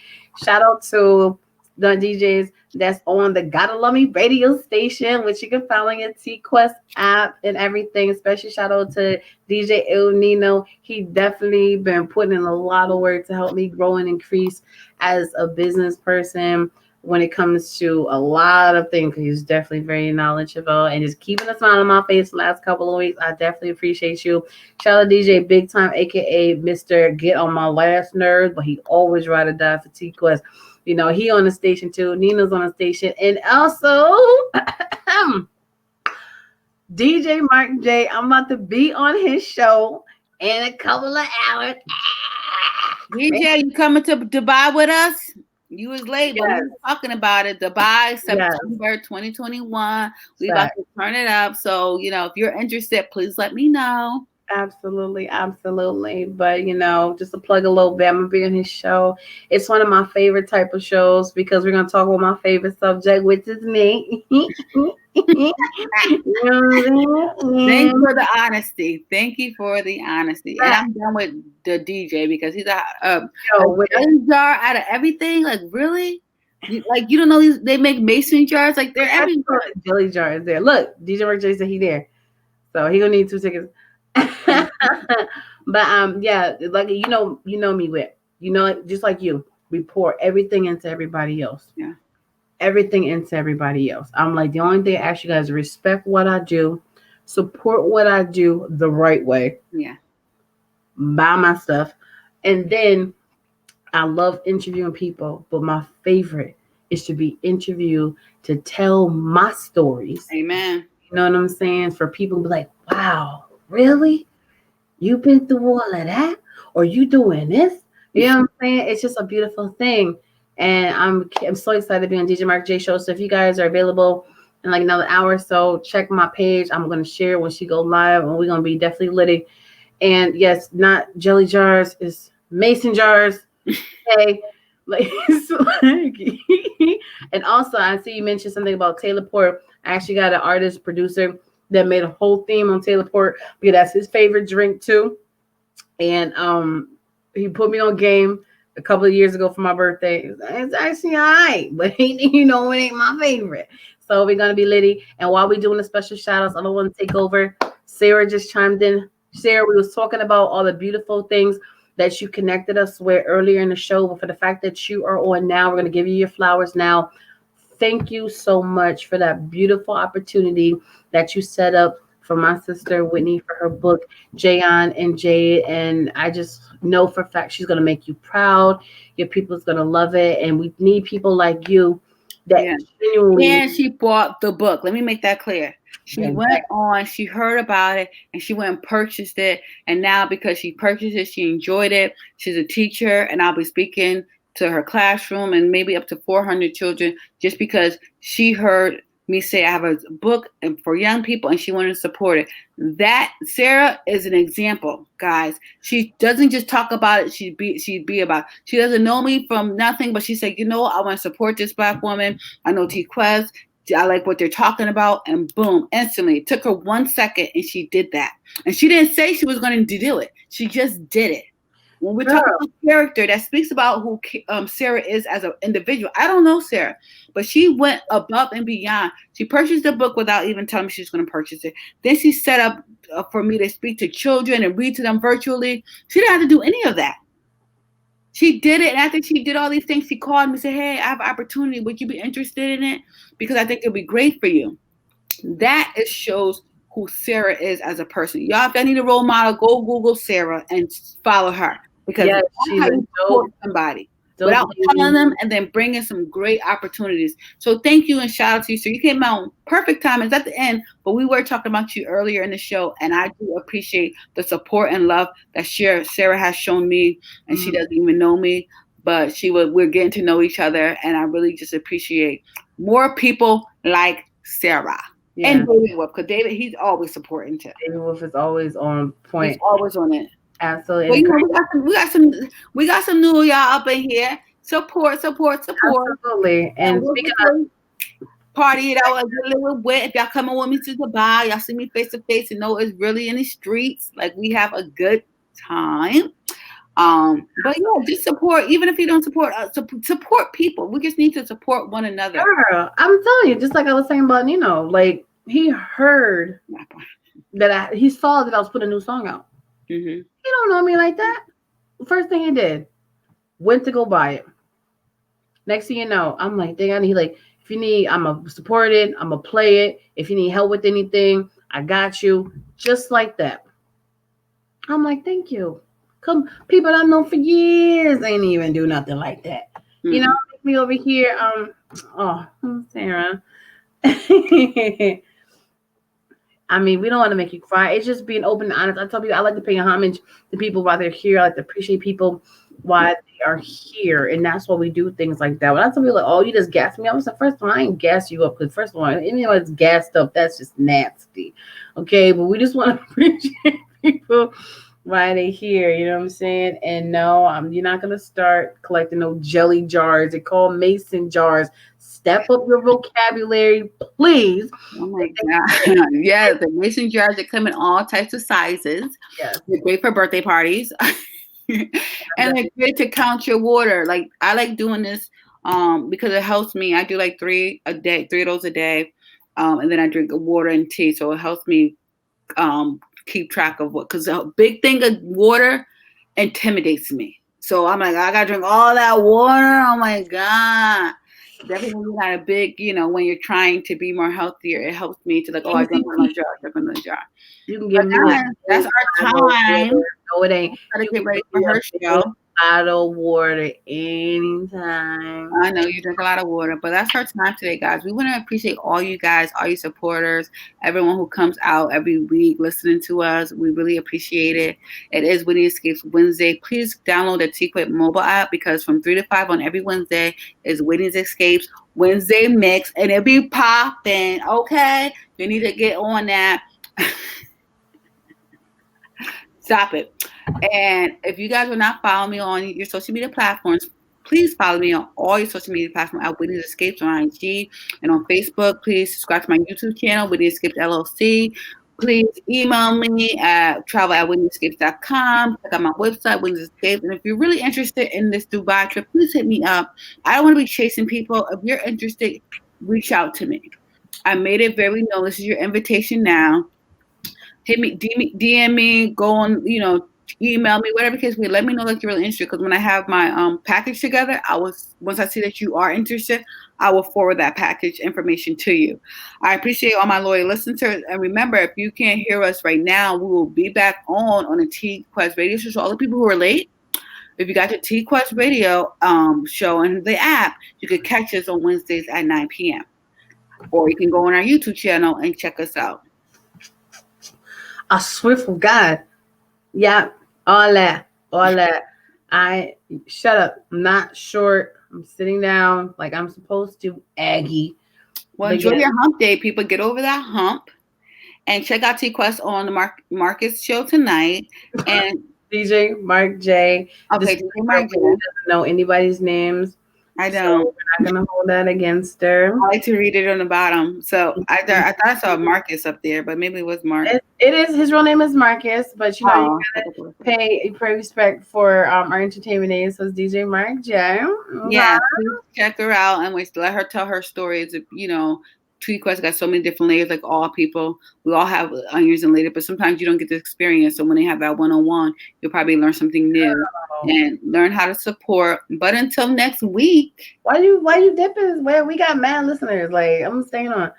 [SPEAKER 2] Shout out to the DJs that's on the Gotta Love Me radio station, which you can find on your T Quest app and everything. Especially shout out to DJ El Nino. He definitely been putting in a lot of work to help me grow and increase as a business person when it comes to a lot of things. He's definitely very knowledgeable and just keeping a smile on my face the last couple of weeks. I definitely appreciate you. Shout out DJ Big Time, aka Mr. Get on My Last Nerve, but he always ride or die for T Quest. You know, he on the station too. Nina's on the station. And also DJ Mark J. I'm about to be on his show in a couple of hours.
[SPEAKER 1] DJ, you coming to Dubai with us? You was late, but
[SPEAKER 2] Yes.
[SPEAKER 1] we were talking about it. Dubai,
[SPEAKER 2] Yes.
[SPEAKER 1] September 2021. We about
[SPEAKER 2] Fact.
[SPEAKER 1] to turn it up. So, if you're interested, please let me know.
[SPEAKER 2] Absolutely, absolutely. But just to plug a little bit, I'm gonna be on his show. It's one of my favorite type of shows because we're gonna talk about my favorite subject, which is me.
[SPEAKER 1] Thank you for the honesty. Thank you for the honesty. And I'm done with the DJ because he's a jar out of everything. Like, really? You don't know they make mason jars? Like, they're everywhere.
[SPEAKER 2] Jelly jar is there. Look, DJ Mark J said he there. So he gonna need 2 tickets. But yeah, like you know me with just like you, we pour everything into everybody else.
[SPEAKER 1] Yeah.
[SPEAKER 2] Everything into everybody else. I'm like, the only thing I ask you guys is respect what I do, support what I do the right way.
[SPEAKER 1] Yeah.
[SPEAKER 2] Buy my stuff. And then I love interviewing people, but my favorite is to be interviewed to tell my stories.
[SPEAKER 1] Amen.
[SPEAKER 2] You know what I'm saying? For people to be like, wow, really? You've been through all of that? Or you doing this? You know what I'm saying? It's just a beautiful thing. And I'm so excited to be on DJ Mark J show. So if you guys are available in like another hour or so, check my page. I'm gonna share when she go live, and we're gonna be definitely litty. And yes, not jelly jars, it's mason jars. Okay. And also I see you mentioned something about Taylor Port. I actually got an artist producer that made a whole theme on Taylor Port because that's his favorite drink too. And he put me on game a couple of years ago for my birthday. It's actually all right, but it ain't my favorite. So we're gonna be litty. And while we're doing the special shout outs, I don't want to take over. Sarah just chimed in. Sarah, we was talking about all the beautiful things that you connected us with earlier in the show, but for the fact that you are on now, we're going to give you your flowers now. Thank you so much for that beautiful opportunity that you set up for my sister Whitney for her book, Jayon and Jade. And I just know for a fact she's going to make you proud. Your people's going to love it. And we need people like you that genuinely.
[SPEAKER 1] And she bought the book. Let me make that clear. She went on, she heard about it, and she went and purchased it. And now because she purchased it, she enjoyed it. She's a teacher, and I'll be speaking to her classroom and maybe up to 400 children just because she heard me say I have a book for young people and she wanted to support it. That Sarah is an example, guys. She doesn't just talk about it, she'd be about it. She doesn't know me from nothing, but she said, I want to support this Black woman. I know T Quest. I like what they're talking about, and boom, instantly. It took her 1 second, and she did that. And she didn't say she was going to do it. She just did it. When we're talking about character, that speaks about who Sarah is as an individual. I don't know Sarah, but she went above and beyond. She purchased the book without even telling me she's going to purchase it. Then she set up for me to speak to children and read to them virtually. She didn't have to do any of that. She did it, and after she did all these things, she called me and said, hey, I have an opportunity. Would you be interested in it? Because I think it'd be great for you. That shows who Sarah is as a person. Y'all, if y'all need a role model, go Google Sarah and follow her. Because she's how you support somebody without telling them and then bringing some great opportunities. So thank you and shout out to you. So you came out perfect time. It's at the end, but we were talking about you earlier in the show, and I do appreciate the support and love that Sarah has shown me, and she doesn't even know me, but we're getting to know each other, and I really just appreciate more people like Sarah. Yeah. And David Wolf, because David, he's always supporting too.
[SPEAKER 2] David Wolf is always on point.
[SPEAKER 1] He's always on it.
[SPEAKER 2] Absolutely.
[SPEAKER 1] Well, we got some new y'all up in here. Support.
[SPEAKER 2] Absolutely.
[SPEAKER 1] And
[SPEAKER 2] And
[SPEAKER 1] we'll
[SPEAKER 2] speaking
[SPEAKER 1] get to party it out a little bit. If y'all coming with me to Dubai, y'all see me face to face and know it's really in the streets. Like we have a good time. But yeah, just support. Even if you don't support us, support people. We just need to support one another.
[SPEAKER 2] girl, I'm telling you, just like I was saying about Nino, like he heard that he saw that I was putting a new song out.
[SPEAKER 1] Mm-hmm.
[SPEAKER 2] He don't know me like that. First thing he did, went to go buy it. Next thing you know, I'm like, dang, I need like, if you need, I'm gonna support it, I'm gonna play it. If you need help with anything, I got you. Just like that. I'm like, thank you. Come, people I know for years ain't even do nothing like that.
[SPEAKER 1] Mm-hmm.
[SPEAKER 2] You know, me over here. Sarah. I mean, we don't want to make you cry. It's just being open and honest. I tell people I like to pay homage to people while they're here. I like to appreciate people while they are here. And that's why we do things like that. When I tell people like, oh, you just gassed me up. I said, first of all, I ain't gas you up because first of all, anyone that's gassed up, that's just nasty. Okay, but we just want to appreciate people while they here. You know what I'm saying? And no, you're not gonna start collecting no jelly jars. They're called mason jars. Step up your vocabulary, please.
[SPEAKER 1] Oh my God. Yeah, the mason jars that come in all types of sizes.
[SPEAKER 2] Yes.
[SPEAKER 1] They're great for birthday parties. And they're great to count your water. Like I like doing this because it helps me. I do like 3 of those a day. And then I drink water and tea. So it helps me keep track of what, because a big thing of water intimidates me. So I'm like, I gotta drink all that water. Oh my God. Definitely when you got a big, when you're trying to be more healthier, it helps me to like, oh, I drink another jar.
[SPEAKER 2] You can give me
[SPEAKER 1] that's our time.
[SPEAKER 2] No, it ain't.
[SPEAKER 1] Gotta get ready for her show.
[SPEAKER 2] Bottle of water anytime.
[SPEAKER 1] I know you drink a lot of water, but that's our time today, guys. We want to appreciate all you guys, all you supporters, everyone who comes out every week listening to us. We really appreciate it. It is Whitney Escapes Wednesday. Please download the T-Quit mobile app because from 3 to 5 on every Wednesday is Whitney's Escapes Wednesday Mix, and it be popping. Okay, you need to get on that. Stop it. And if you guys will not follow me on your social media platforms, please follow me on all your social media platforms at Whitney Escapes on IG and on Facebook. Please subscribe to my YouTube channel, Whitney Escapes LLC. Please email me at travel@whitneyescapes.com. Check out my website, Whitney Escapes. And if you're really interested in this Dubai trip, please hit me up. I don't want to be chasing people. If you're interested, reach out to me. I made it very known. This is your invitation now. Hit me, DM me, go on, email me, whatever case may. Let me know that you're really interested. Because when I have my package together, once I see that you are interested, I will forward that package information to you. I appreciate all my loyal listeners. And remember, if you can't hear us right now, we will be back on a T Quest radio show. So all the people who are late, if you got your T Quest radio show in the app, you could catch us on Wednesdays at 9 p.m. Or you can go on our YouTube channel and check us out.
[SPEAKER 2] I swear for God. Yeah, all that. I shut up. I'm not short. I'm sitting down like I'm supposed to. Aggie.
[SPEAKER 1] Well, enjoy your hump day, people. Get over that hump and check out T Quest on the Marcus show tonight. And
[SPEAKER 2] DJ Mark J.
[SPEAKER 1] Okay, DJ Mark J.
[SPEAKER 2] Doesn't know anybody's names.
[SPEAKER 1] I don't.
[SPEAKER 2] So we're not gonna hold that against her.
[SPEAKER 1] I like to read it on the bottom. So I thought I saw Marcus up there, but maybe it was Mark.
[SPEAKER 2] It is. His real name is Marcus, but you gotta pay respect for our entertainment name. So it's DJ Mark J.
[SPEAKER 1] Yeah, please check her out and let her tell her stories. T Quest got so many different layers, like all people. We all have onions and layers, but sometimes you don't get the experience. So when they have that one-on-one, you'll probably learn something new and learn how to support. But until next week.
[SPEAKER 2] Why you dipping? Well, we got mad listeners. Like, I'm staying on.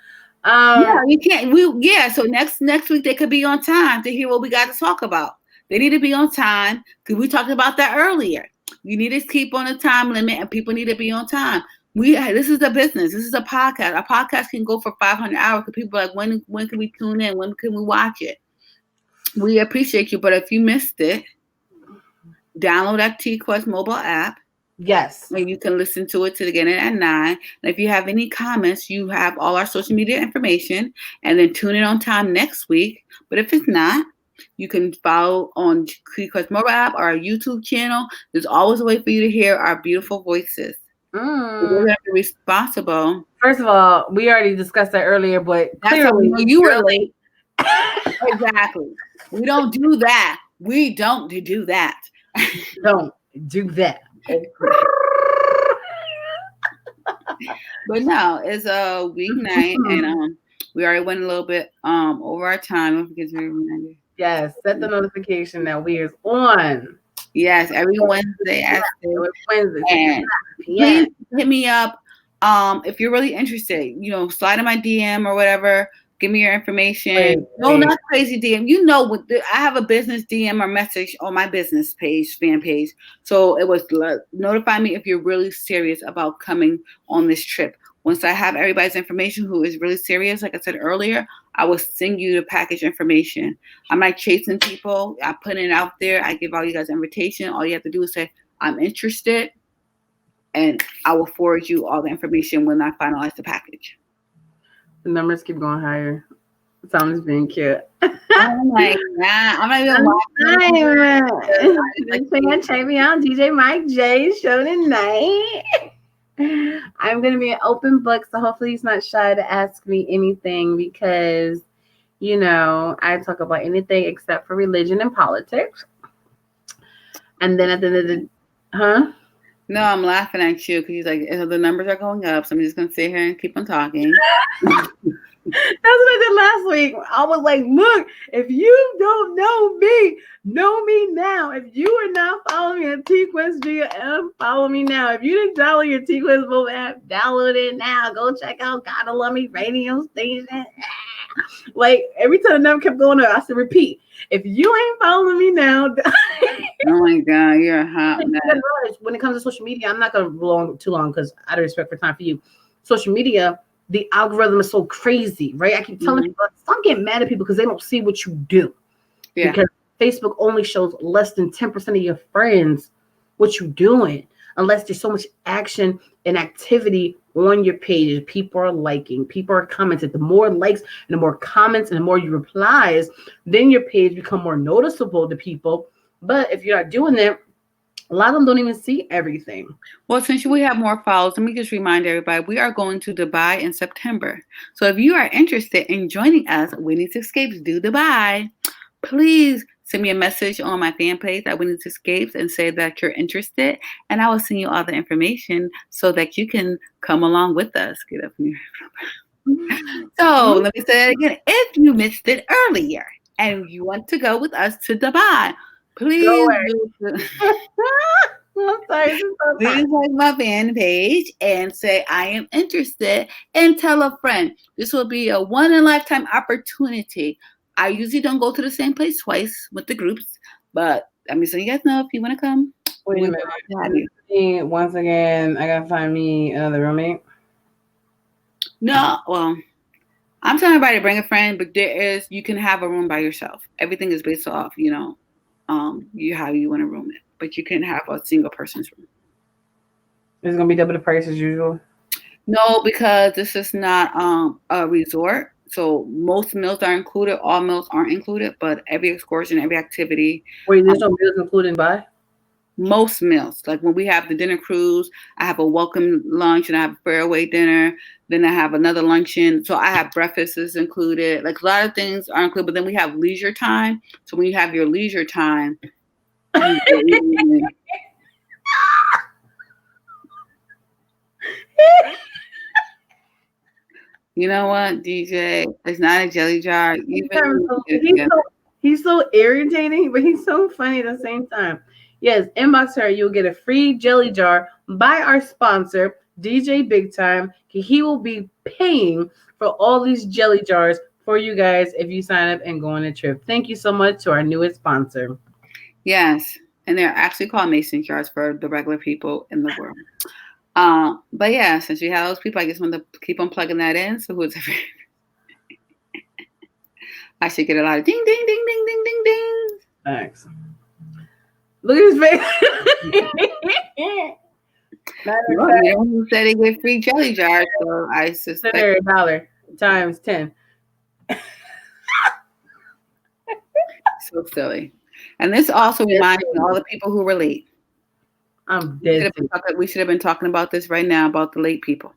[SPEAKER 1] Yeah, you can't. So next week they could be on time to hear what we got to talk about. They need to be on time because we talked about that earlier. You need to keep on a time limit, and people need to be on time. This is a business. This is a podcast. A podcast can go for 500 hours because people are like, when can we tune in? When can we watch it? We appreciate you, but if you missed it, download that T Quest mobile app.
[SPEAKER 2] Yes.
[SPEAKER 1] And you can listen to it again at 9. And if you have any comments, you have all our social media information. And then tune in on time next week. But if it's not, You can follow on Quest Mobile app or our YouTube channel. There's always a way for you to hear our beautiful voices. We're going to be responsible.
[SPEAKER 2] First of all, we already discussed that earlier, but
[SPEAKER 1] That's how
[SPEAKER 2] clearly
[SPEAKER 1] we know you were late. Exactly. We don't do that. We don't do that.
[SPEAKER 2] Don't do that.
[SPEAKER 1] But no, it's a weeknight, and we already went a little bit over our time. Because we remember.
[SPEAKER 2] Yes, set the notification that we is on.
[SPEAKER 1] Yes, every Wednesday at 6.
[SPEAKER 2] Wednesday.
[SPEAKER 1] And please hit me up if you're really interested. Slide in my DM or whatever. Give me your information. No, not crazy DM. I have a business DM or message on my business page, fan page. So it was notify me if you're really serious about coming on this trip. Once I have everybody's information who is really serious, like I said earlier, I will send you the package information. I'm not chasing people. I put it out there. I give all you guys an invitation. All you have to do is say, I'm interested. And I will forward you all the information when I finalize the package.
[SPEAKER 2] The numbers keep going higher. Sounds being cute.
[SPEAKER 1] I'm like, nah, I'm not even
[SPEAKER 2] watching. Check me out, DJ Mike J show tonight. I'm gonna be an open book, so hopefully he's not shy to ask me anything because, I talk about anything except for religion and politics. And then at the end of the,
[SPEAKER 1] No, I'm laughing at you because he's like, the numbers are going up, so I'm just gonna sit here and keep on talking.
[SPEAKER 2] That's what I did last week. I was like, look, if you don't know me now. If you are not following me at TQuest GM, follow me now. If you didn't download your TQuest mobile app, download it now. Go check out Gotta Love Me radio station. Like, every time the number kept going up, I said, repeat. If you ain't following me now.
[SPEAKER 1] Oh my God, you're a hot mess.
[SPEAKER 2] When it comes to social media, I'm not going to belong too long because out of respect for time for you. Social media, the algorithm is so crazy, right? I keep telling people, stop getting mad at people because they don't see what you do. Yeah. Because Facebook only shows less than 10% of your friends what you're doing, unless there's so much action and activity on your page. People are liking, people are commenting. The more likes and the more comments and the more you replies, then your page become more noticeable to people. But if you're not doing that, a lot of them don't even see everything.
[SPEAKER 1] Well, since we have more followers, let me just remind everybody, we are going to Dubai in September. So if you are interested in joining us, Whitney's Escapes do Dubai, please send me a message on my fan page at Whitney's Escapes and say that you're interested. And I will send you all the information so that you can come along with us. Get up here. So let me say that again. If you missed it earlier and you want to go with us to Dubai, please please like my fan page and say I am interested and tell a friend. This will be a one-in-a-lifetime opportunity. I usually don't go to the same place twice with the groups, but I'm just letting you guys know if you want to come.
[SPEAKER 2] Wait a minute. Once again, I gotta find me another roommate.
[SPEAKER 1] No, well, I'm telling everybody to bring a friend, but you can have a room by yourself. Everything is based off, how you want to room it, but you can have a single person's room.
[SPEAKER 2] It's gonna be double the price as usual.
[SPEAKER 1] No, because this is not a resort, so most meals are included. All meals aren't included, but every excursion, every activity.
[SPEAKER 2] Wait, there's no meals included by?
[SPEAKER 1] Most meals, like when we have the dinner cruise, I have a welcome lunch and I have a fairway dinner. Then I have another luncheon. So I have breakfasts included. Like a lot of things are included, but then we have leisure time. So when you have your leisure time, you know what, DJ? It's not a jelly jar.
[SPEAKER 2] He's so irritating, but he's so funny at the same time. Yes, inbox her. You'll get a free jelly jar by our sponsor, DJ Big Time. He will be paying for all these jelly jars for you guys if you sign up and go on a trip. Thank you so much to our newest sponsor.
[SPEAKER 1] Yes, and they're actually called mason jars for the regular people in the world. But yeah, since we have those people, I just want to keep on plugging that in. So who's I should get a lot of ding, ding, ding, ding, ding, ding, ding.
[SPEAKER 2] Thanks. Look at his face.
[SPEAKER 1] Who said he get free jelly jars? So I suspect
[SPEAKER 2] $100 times 10.
[SPEAKER 1] So silly. And this also reminds me of all the people who were late.
[SPEAKER 2] I'm
[SPEAKER 1] We should
[SPEAKER 2] dead.
[SPEAKER 1] have been talking, we should have been talking about this right now about the late people.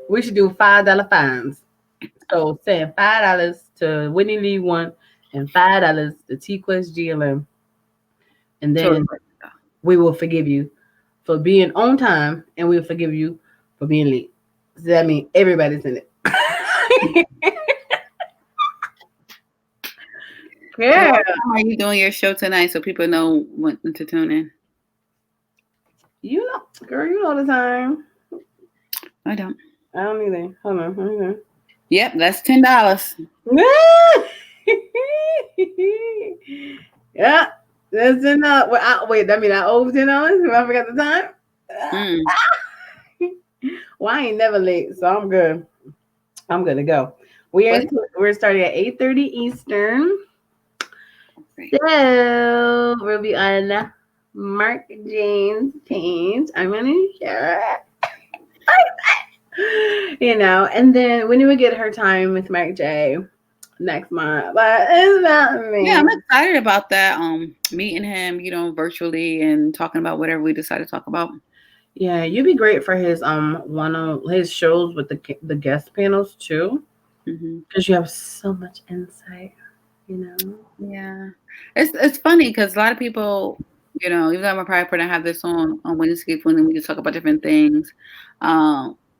[SPEAKER 2] We should do $5 fines. So send $5 to Whitney Lee one and $5 to T Quest GLM, and
[SPEAKER 1] Totally.
[SPEAKER 2] then we will forgive you for being on time, and we'll forgive you for being late. So that means everybody's in it.
[SPEAKER 1] So
[SPEAKER 2] Yeah.
[SPEAKER 1] what time are you doing your show tonight so people know when to tune in?
[SPEAKER 2] You know, girl, you know the time.
[SPEAKER 1] I don't.
[SPEAKER 2] I don't either. Hold on. Hold on.
[SPEAKER 1] Yep, that's $10.
[SPEAKER 2] Yeah, that's enough. Wait, that mean I owe $10 if I forgot the time?
[SPEAKER 1] Mm.
[SPEAKER 2] Well, I ain't never late, so I'm good. I'm good to go. We're starting at 8:30 Eastern. So we'll be on Mark James page. I'm gonna share and then when do we get her time with Mark J next month? But it's not me.
[SPEAKER 1] Yeah, I'm excited about that. Meeting him, virtually and talking about whatever we decide to talk about.
[SPEAKER 2] Yeah, you'd be great for his one of his shows with the guest panels too, because you have so much insight.
[SPEAKER 1] Yeah, it's funny because a lot of people, even though I'm a private person, I have this on Wednesday when we just talk about different things.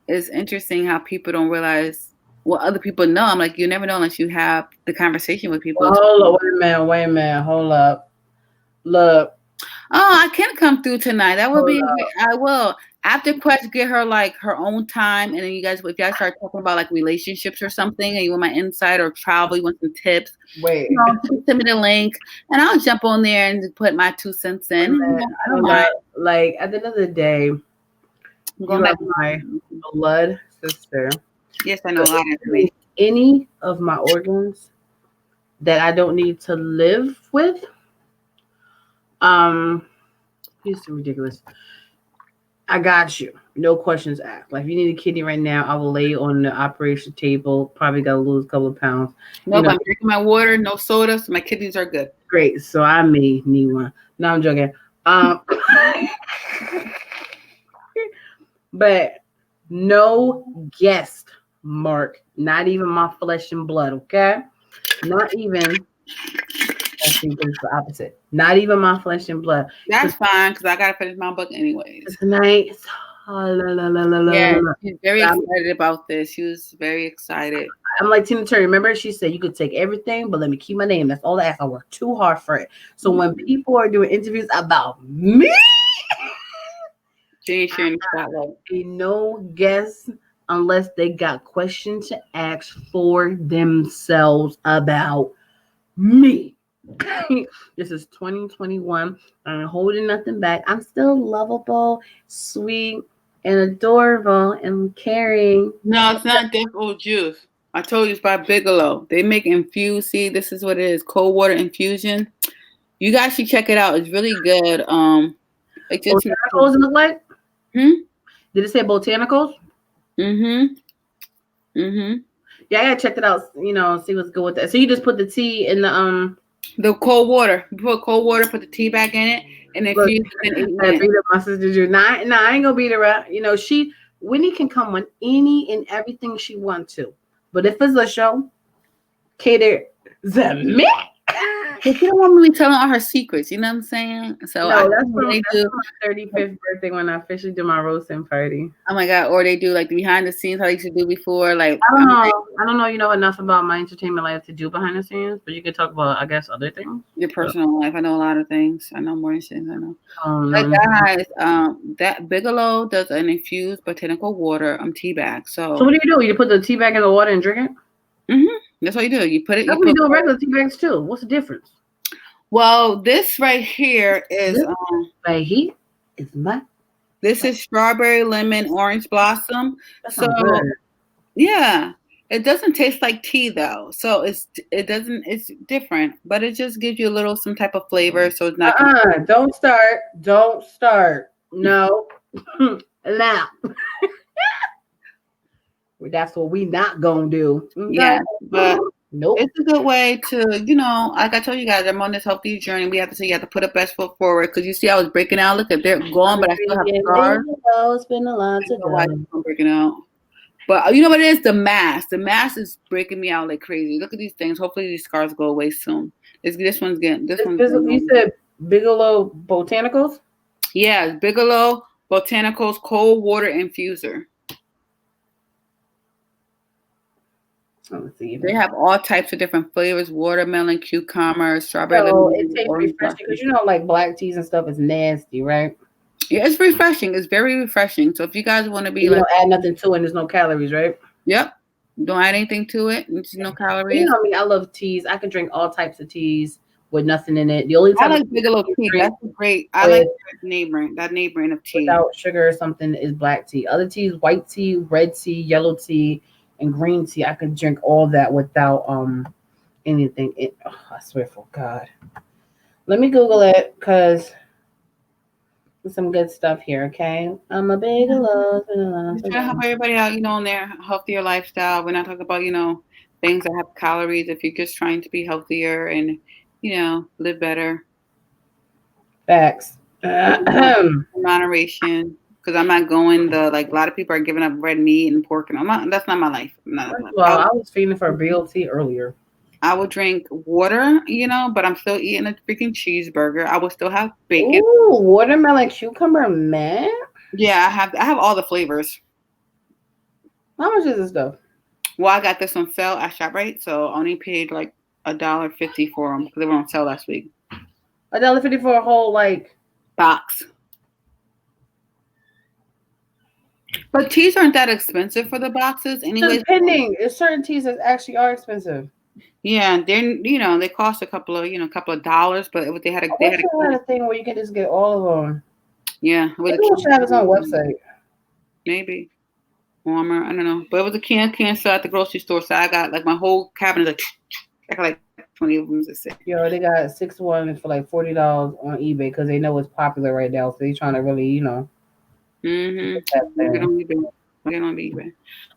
[SPEAKER 1] It's interesting how people don't realize what other people know. I'm like, you never know unless you have the conversation with people.
[SPEAKER 2] Hold up, wait a minute, hold up, look.
[SPEAKER 1] Oh, I can come through tonight. That would be. I will. After Quest, get her like her own time, and then if you guys start talking about like relationships or something, and you want my insight or travel, you want some tips.
[SPEAKER 2] Wait,
[SPEAKER 1] send me the link, and I'll jump on there and put my 2 cents in. I don't mind.
[SPEAKER 2] Like at the end of the day, you are my blood sister.
[SPEAKER 1] Yes, I know a lot of me.
[SPEAKER 2] Any of my organs that I don't need to live with, it's ridiculous. I got you. No questions asked. Like if you need a kidney right now, I will lay you on the operation table. Probably got to lose a couple of pounds.
[SPEAKER 1] Nope, I'm drinking my water, no soda, so my kidneys are good.
[SPEAKER 2] Great. So I may need one. No, I'm joking. But no guest, Mark. Not even my flesh and blood, okay? Not even. I think it's the opposite. Not even my flesh and blood.
[SPEAKER 1] That's fine because I gotta finish my book anyways.
[SPEAKER 2] Tonight.
[SPEAKER 1] Yeah, she's very excited about this. She was very excited.
[SPEAKER 2] I'm like Tina Turner. Remember, she said you could take everything, but let me keep my name. That's all I ask. I work too hard for it. So when people are doing interviews about me,
[SPEAKER 1] she ain't sharing the spotlight.
[SPEAKER 2] No guests unless they got questions to ask for themselves about me. This is 2021. I'm holding nothing back. I'm still lovable, sweet, and adorable and caring.
[SPEAKER 1] No, it's not Death Old Juice. I told you it's by Bigelow. They make infused. See, this is what it is: cold water infusion. You guys should check it out. It's really good. It just
[SPEAKER 2] botanicals look like. Did it say botanicals? Yeah, I gotta check it out. See what's good with that. So you just put the tea in
[SPEAKER 1] the cold water. You put cold water, put the tea back in it, and then infuse it in 8 minutes.
[SPEAKER 2] My sister do. Nah, I ain't gonna beat her up. Whitney can come on any and everything she wants to. But if it's a show, cater the me.
[SPEAKER 1] But she don't want me telling all her secrets. You know what I'm saying? So
[SPEAKER 2] that's for my 35th birthday when I officially do my roasting party.
[SPEAKER 1] Oh my god! Or they do like the behind the scenes how they used to do before. Like
[SPEAKER 2] I don't know. You know enough about my entertainment life to do behind the scenes, but you could talk about, I guess, other things.
[SPEAKER 1] Your personal life. I know a lot of things. I know more things. I know. Guys, that Bigelow does an infused botanical water tea bag. So
[SPEAKER 2] what do? You put the tea bag in the water and drink
[SPEAKER 1] it? That's what you do. You put it.
[SPEAKER 2] That's what you do regular tea bags too. What's the difference?
[SPEAKER 1] Well, this right here is
[SPEAKER 2] right here is my.
[SPEAKER 1] This is strawberry, lemon, orange blossom. So yeah, it doesn't taste like tea though. So it's different, but it just gives you a little some type of flavor. So it's not.
[SPEAKER 2] Don't start. No, now. That's what we not gonna do.
[SPEAKER 1] Yeah, but
[SPEAKER 2] Nope.
[SPEAKER 1] It's a good way to, like I told you guys, I'm on this healthy journey. We have to say you have to put a best foot forward because you see I was breaking out. Look at they're gone, but I still have scars.
[SPEAKER 2] It's been a lot
[SPEAKER 1] I
[SPEAKER 2] to
[SPEAKER 1] don't know why
[SPEAKER 2] go.
[SPEAKER 1] I'm breaking out. But you know what it is? The mask. The mask is breaking me out like crazy. Look at these things. Hopefully these scars go away soon. This one's getting
[SPEAKER 2] You said Bigelow Botanicals?
[SPEAKER 1] Yeah, Bigelow Botanicals Cold Water Infuser.
[SPEAKER 2] Let's see.
[SPEAKER 1] They have all types of different flavors: watermelon, cucumber, strawberry,
[SPEAKER 2] So
[SPEAKER 1] lemon,
[SPEAKER 2] it tastes
[SPEAKER 1] orange.
[SPEAKER 2] refreshing because like black teas and stuff is nasty, right?
[SPEAKER 1] Yeah, it's refreshing. It's very refreshing. So if you guys want to be
[SPEAKER 2] You don't add nothing to it, and there's no calories, right?
[SPEAKER 1] yep, don't add anything to it. There's no calories.
[SPEAKER 2] You know me, I love teas. I can drink all types of teas with nothing in it. The only
[SPEAKER 1] I
[SPEAKER 2] time
[SPEAKER 1] like Bigelow tea. That's great. I like that name brand of tea.
[SPEAKER 2] without sugar or something is black tea. Other teas, white tea, red tea, yellow tea, and green tea. I can drink all that without anything. I swear for God. Let me Google it because there's some good stuff here. Okay, I'm a Bigelow.
[SPEAKER 1] Just trying to help everybody out, on their healthier lifestyle. We're not talking about, things that have calories. If you're just trying to be healthier and, live better.
[SPEAKER 2] Facts.
[SPEAKER 1] Moderation. Because I'm not going a lot of people are giving up red meat and pork, and that's not my life.
[SPEAKER 2] Well, I was feeling for BLT earlier.
[SPEAKER 1] I would drink water, but I'm still eating a freaking cheeseburger. I will still have bacon.
[SPEAKER 2] Ooh, watermelon cucumber, man.
[SPEAKER 1] Yeah, I have all the flavors.
[SPEAKER 2] How much is this stuff?
[SPEAKER 1] Well, I got this on sale at ShopRite, so I only paid like $1.50 for them because they were on sale last week.
[SPEAKER 2] $1.50 for a whole
[SPEAKER 1] box. But teas aren't that expensive for the boxes, anyway.
[SPEAKER 2] Depending, there's certain teas that actually are expensive.
[SPEAKER 1] Yeah, they cost a couple of dollars, but they had
[SPEAKER 2] a thing where you can just get all of them.
[SPEAKER 1] Yeah,
[SPEAKER 2] maybe we should have its own website.
[SPEAKER 1] Maybe warmer, I don't know, but it was a can sale at the grocery store, so I got like my whole cabinet. I got like 20 of them to sit.
[SPEAKER 2] Yo, they got 6 ones for like $40 on eBay because they know it's popular right now, so they trying to really, Get on
[SPEAKER 1] eBay.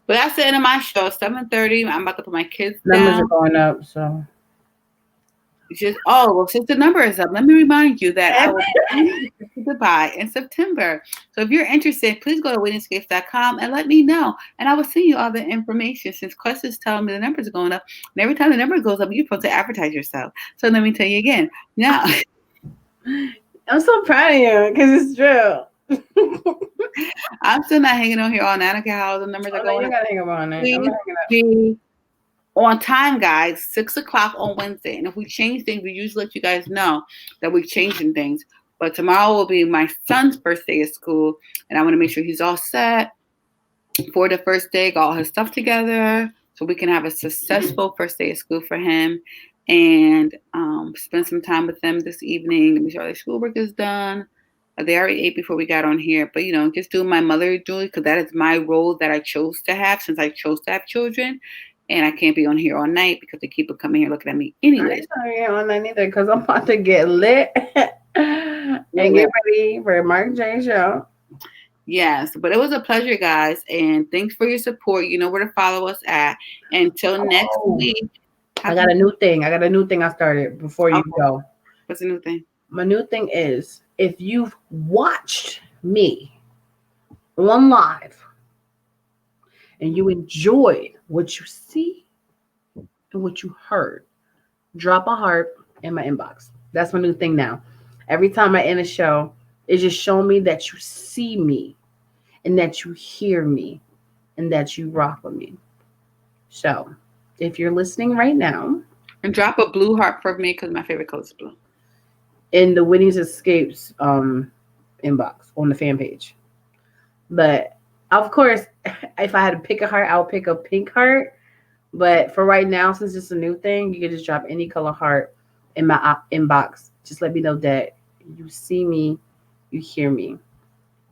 [SPEAKER 1] But that's the end of my show. 7:30. I'm about to put my kids
[SPEAKER 2] Numbers
[SPEAKER 1] down.
[SPEAKER 2] are going up, so.
[SPEAKER 1] Since the number is up, let me remind you that I will be in Dubai in September. So if you're interested, please go to WhitneyScapes.com and let me know. And I will send you all the information since Quest is telling me the numbers are going up. And every time the number goes up, you're supposed to advertise yourself. So let me tell you again. Now,
[SPEAKER 2] I'm so proud of you because it's true.
[SPEAKER 1] I'm still not hanging on here all night. I don't care how the numbers are going.
[SPEAKER 2] You gotta hang up on it.
[SPEAKER 1] On time, guys, 6:00 on Wednesday. And if we change things, we usually let you guys know that we're changing things. But tomorrow will be my son's first day of school, and I want to make sure he's all set for the first day, got all his stuff together, so we can have a successful first day of school for him and spend some time with them this evening and make sure their schoolwork is done. They already ate before we got on here, but just doing my mother duty because that is my role that I chose to have since I chose to have children. And I can't be on here all night because they keep coming here looking at me anyways.
[SPEAKER 2] I ain't on that either because I'm about to get lit and get ready for Mark J show.
[SPEAKER 1] Yes, but it was a pleasure, guys, and thanks for your support. You know where to follow us at. Until next week.
[SPEAKER 2] I got a new thing. I started before you go.
[SPEAKER 1] What's the new thing?
[SPEAKER 2] My new thing is if you've watched me on live and you enjoyed what you see and what you heard, drop a heart in my inbox. That's my new thing now. Every time I end a show, it's just showing me that you see me and that you hear me and that you rock with me. So if you're listening right now.
[SPEAKER 1] And drop a blue heart for me because my favorite color is blue.
[SPEAKER 2] In the Whitney's Escapes inbox on the fan page. But of course, if I had to pick a heart, I'll pick a pink heart. But for right now, since it's a new thing, you can just drop any color heart in my inbox. Just let me know that you see me, you hear me.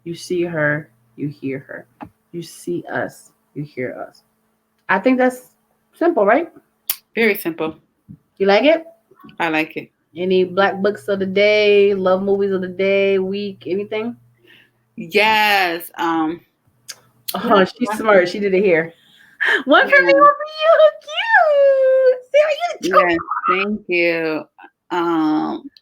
[SPEAKER 2] You see her, you hear her. You see us, you hear us. I think that's simple, right?
[SPEAKER 1] Very simple.
[SPEAKER 2] You like it?
[SPEAKER 1] I like it.
[SPEAKER 2] Any black books of the day, love movies of the day, week, anything?
[SPEAKER 1] Yes.
[SPEAKER 2] Oh, she's smart. She did it here. One for me, one for you. Cute.
[SPEAKER 1] Yes, thank you.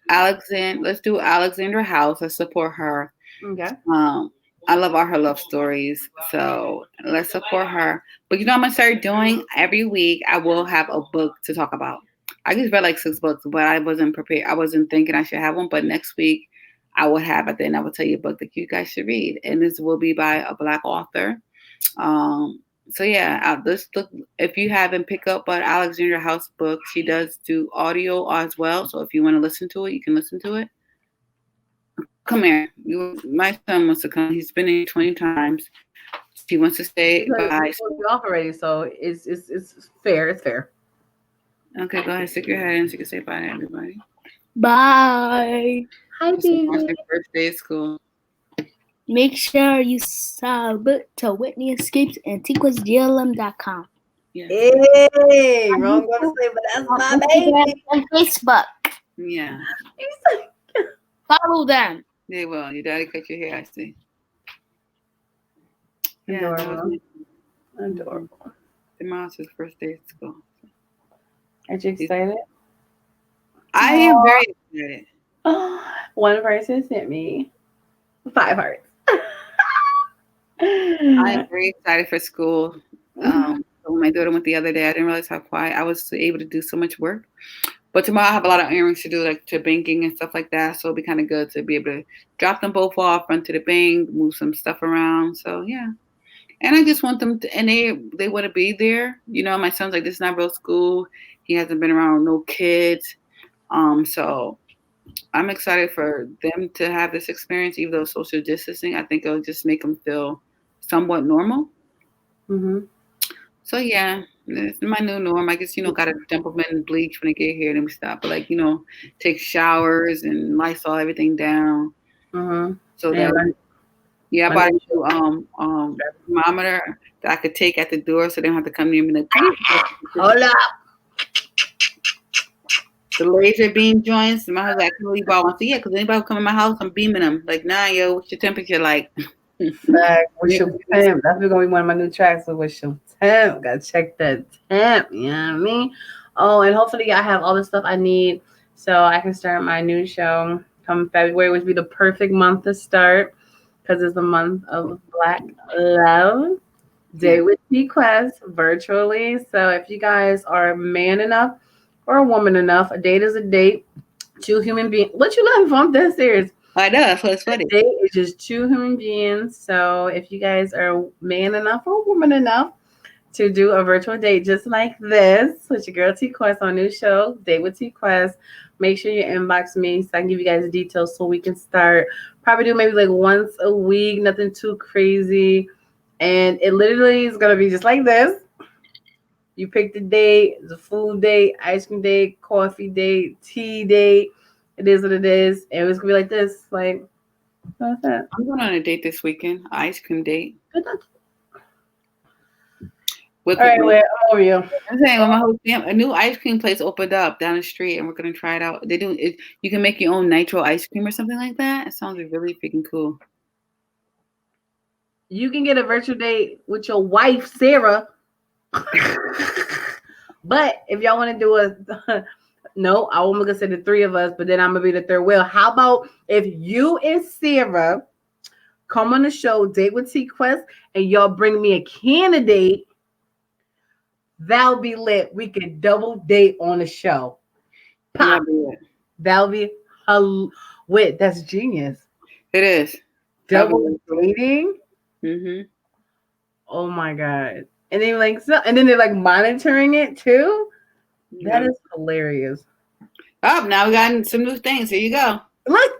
[SPEAKER 1] Let's do Alexandra House. Let's support her.
[SPEAKER 2] Okay.
[SPEAKER 1] Um, I love all her love stories, so let's support her. But you know, what I'm gonna start doing every week. I will have a book to talk about. I just read like 6 books, but I wasn't prepared. I wasn't thinking I should have one. But next week, I will have it. Then I will tell you a book that you guys should read, and this will be by a Black author. So yeah, this look if you haven't picked up an Alexandra House book, she does do audio as well. So if you want to listen to it, you can listen to it. Come here. My son wants to come. He's been here 20 times. He wants to stay
[SPEAKER 2] Because
[SPEAKER 1] by.
[SPEAKER 2] we told you off already, so it's fair. It's fair.
[SPEAKER 1] Okay, go ahead, stick your head in so you can say bye to everybody.
[SPEAKER 4] Bye.
[SPEAKER 2] Hi,
[SPEAKER 1] It's your
[SPEAKER 2] baby.
[SPEAKER 1] first day of school.
[SPEAKER 4] Make sure you sub to Whitney Escapes and TequasGLM.com.
[SPEAKER 1] Yeah.
[SPEAKER 2] Hey, wrong website, but that's my baby.
[SPEAKER 4] And Facebook.
[SPEAKER 1] Yeah.
[SPEAKER 4] Follow them.
[SPEAKER 1] They will. Your daddy cut your hair, I see. Yeah,
[SPEAKER 2] Adorable. Adorable.
[SPEAKER 1] Tomorrow's his first day of school.
[SPEAKER 2] Are you excited?
[SPEAKER 1] I am very excited.
[SPEAKER 2] One person sent me 5 hearts.
[SPEAKER 1] I am very excited for school. When my daughter went the other day, I didn't realize how quiet I was able to do so much work. But tomorrow I have a lot of errands to do, like to banking and stuff like that. So it'll be kind of good to be able to drop them both off, run to the bank, move some stuff around. So yeah. And I just want them to, and they want to be there. You know, my son's like, this is not real school. He hasn't been around no kids. So I'm excited for them to have this experience, even though social distancing, I think it'll just make them feel somewhat normal.
[SPEAKER 2] Mm-hmm.
[SPEAKER 1] So yeah, it's my new norm. I guess, gotta dump them in bleach when they get here and then we stop. But take showers and Lysol everything down.
[SPEAKER 2] Mm-hmm.
[SPEAKER 1] So that I bought a new thermometer that I could take at the door so they don't have to come near me.
[SPEAKER 2] Hold up.
[SPEAKER 1] The laser beam joints. My husband's like, "Can we bought one?" So yeah, because anybody come in my house, I'm beaming them. Like, nah, yo, what's your temperature like?
[SPEAKER 2] What's your temp? That's gonna be one of my new tracks. So what's your temp? Gotta check that temp. You know what I mean? Oh, and hopefully I have all the stuff I need so I can start my new show come February, which would be the perfect month to start because it's the month of Black Love. Day with T-Quest virtually. So if you guys are man enough or a woman enough, a date is a date. 2 human beings. What you laughing for? I'm dead serious.
[SPEAKER 1] I know, that's what's funny.
[SPEAKER 2] A date is just 2 human beings. So if you guys are man enough or woman enough to do a virtual date just like this with your girl T-Quest on a new show, Date with T-Quest, make sure you inbox me so I can give you guys the details so we can start. Probably do maybe like once a week, nothing too crazy. And it literally is going to be just like this. You pick the date, the food date, ice cream date, coffee date, tea date. It is what it is. And it's going to be like this. Like, what's that?
[SPEAKER 1] I'm going on a date this weekend, ice cream date.
[SPEAKER 2] All right, wait, I'm over you.
[SPEAKER 1] I'm saying, my whole family, a new ice cream place opened up down the street, and we're going to try it out. They do it. You can make your own nitro ice cream or something like that. It sounds really freaking cool.
[SPEAKER 2] You can get a virtual date with your wife, Sarah. But if y'all want to do no, I won't gonna say the 3 of us, but then I'm gonna be the third wheel. How about if you and Sarah come on the show, Date with T-Quest, and y'all bring me a candidate? That'll be lit. We could double date on the show. Pop. That'll be wait, that's genius.
[SPEAKER 1] It is.
[SPEAKER 2] Double dating?
[SPEAKER 1] Mm-hmm.
[SPEAKER 2] Oh my God. And then they're like monitoring it too. That is hilarious.
[SPEAKER 1] Oh, now we got some new things. Here you go.
[SPEAKER 2] Look.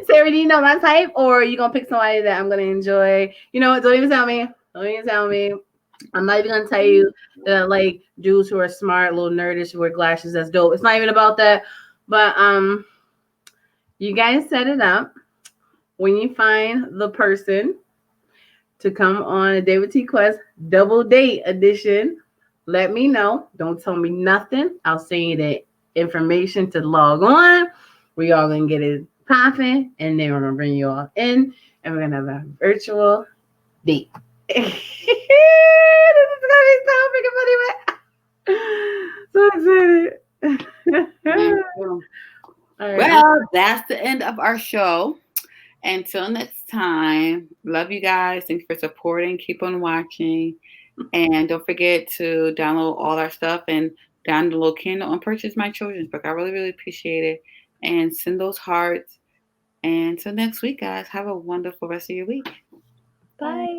[SPEAKER 2] Sarah, do you know my type? Or are you gonna pick somebody that I'm gonna enjoy? You know what? Don't even tell me. Don't even tell me. I'm not even gonna tell you that like dudes who are smart, a little nerdish, who wear glasses. That's dope. It's not even about that. But you guys set it up when you find the person to come on a Date with T-Quest double date edition. Let me know. Don't tell me nothing. I'll send you the information to log on. We all gonna get it popping, and then we're gonna bring you all in, and we're gonna have a virtual date. This is gonna be so freaking funny. So excited.
[SPEAKER 1] All
[SPEAKER 2] All right.
[SPEAKER 1] Well, that's the end of our show. Until next time, love you guys. Thanks for supporting. Keep on watching. And don't forget to download all our stuff and download Kindle and purchase my children's book. I really, really appreciate it. And send those hearts. And until next week, guys, have a wonderful rest of your week.
[SPEAKER 2] Bye.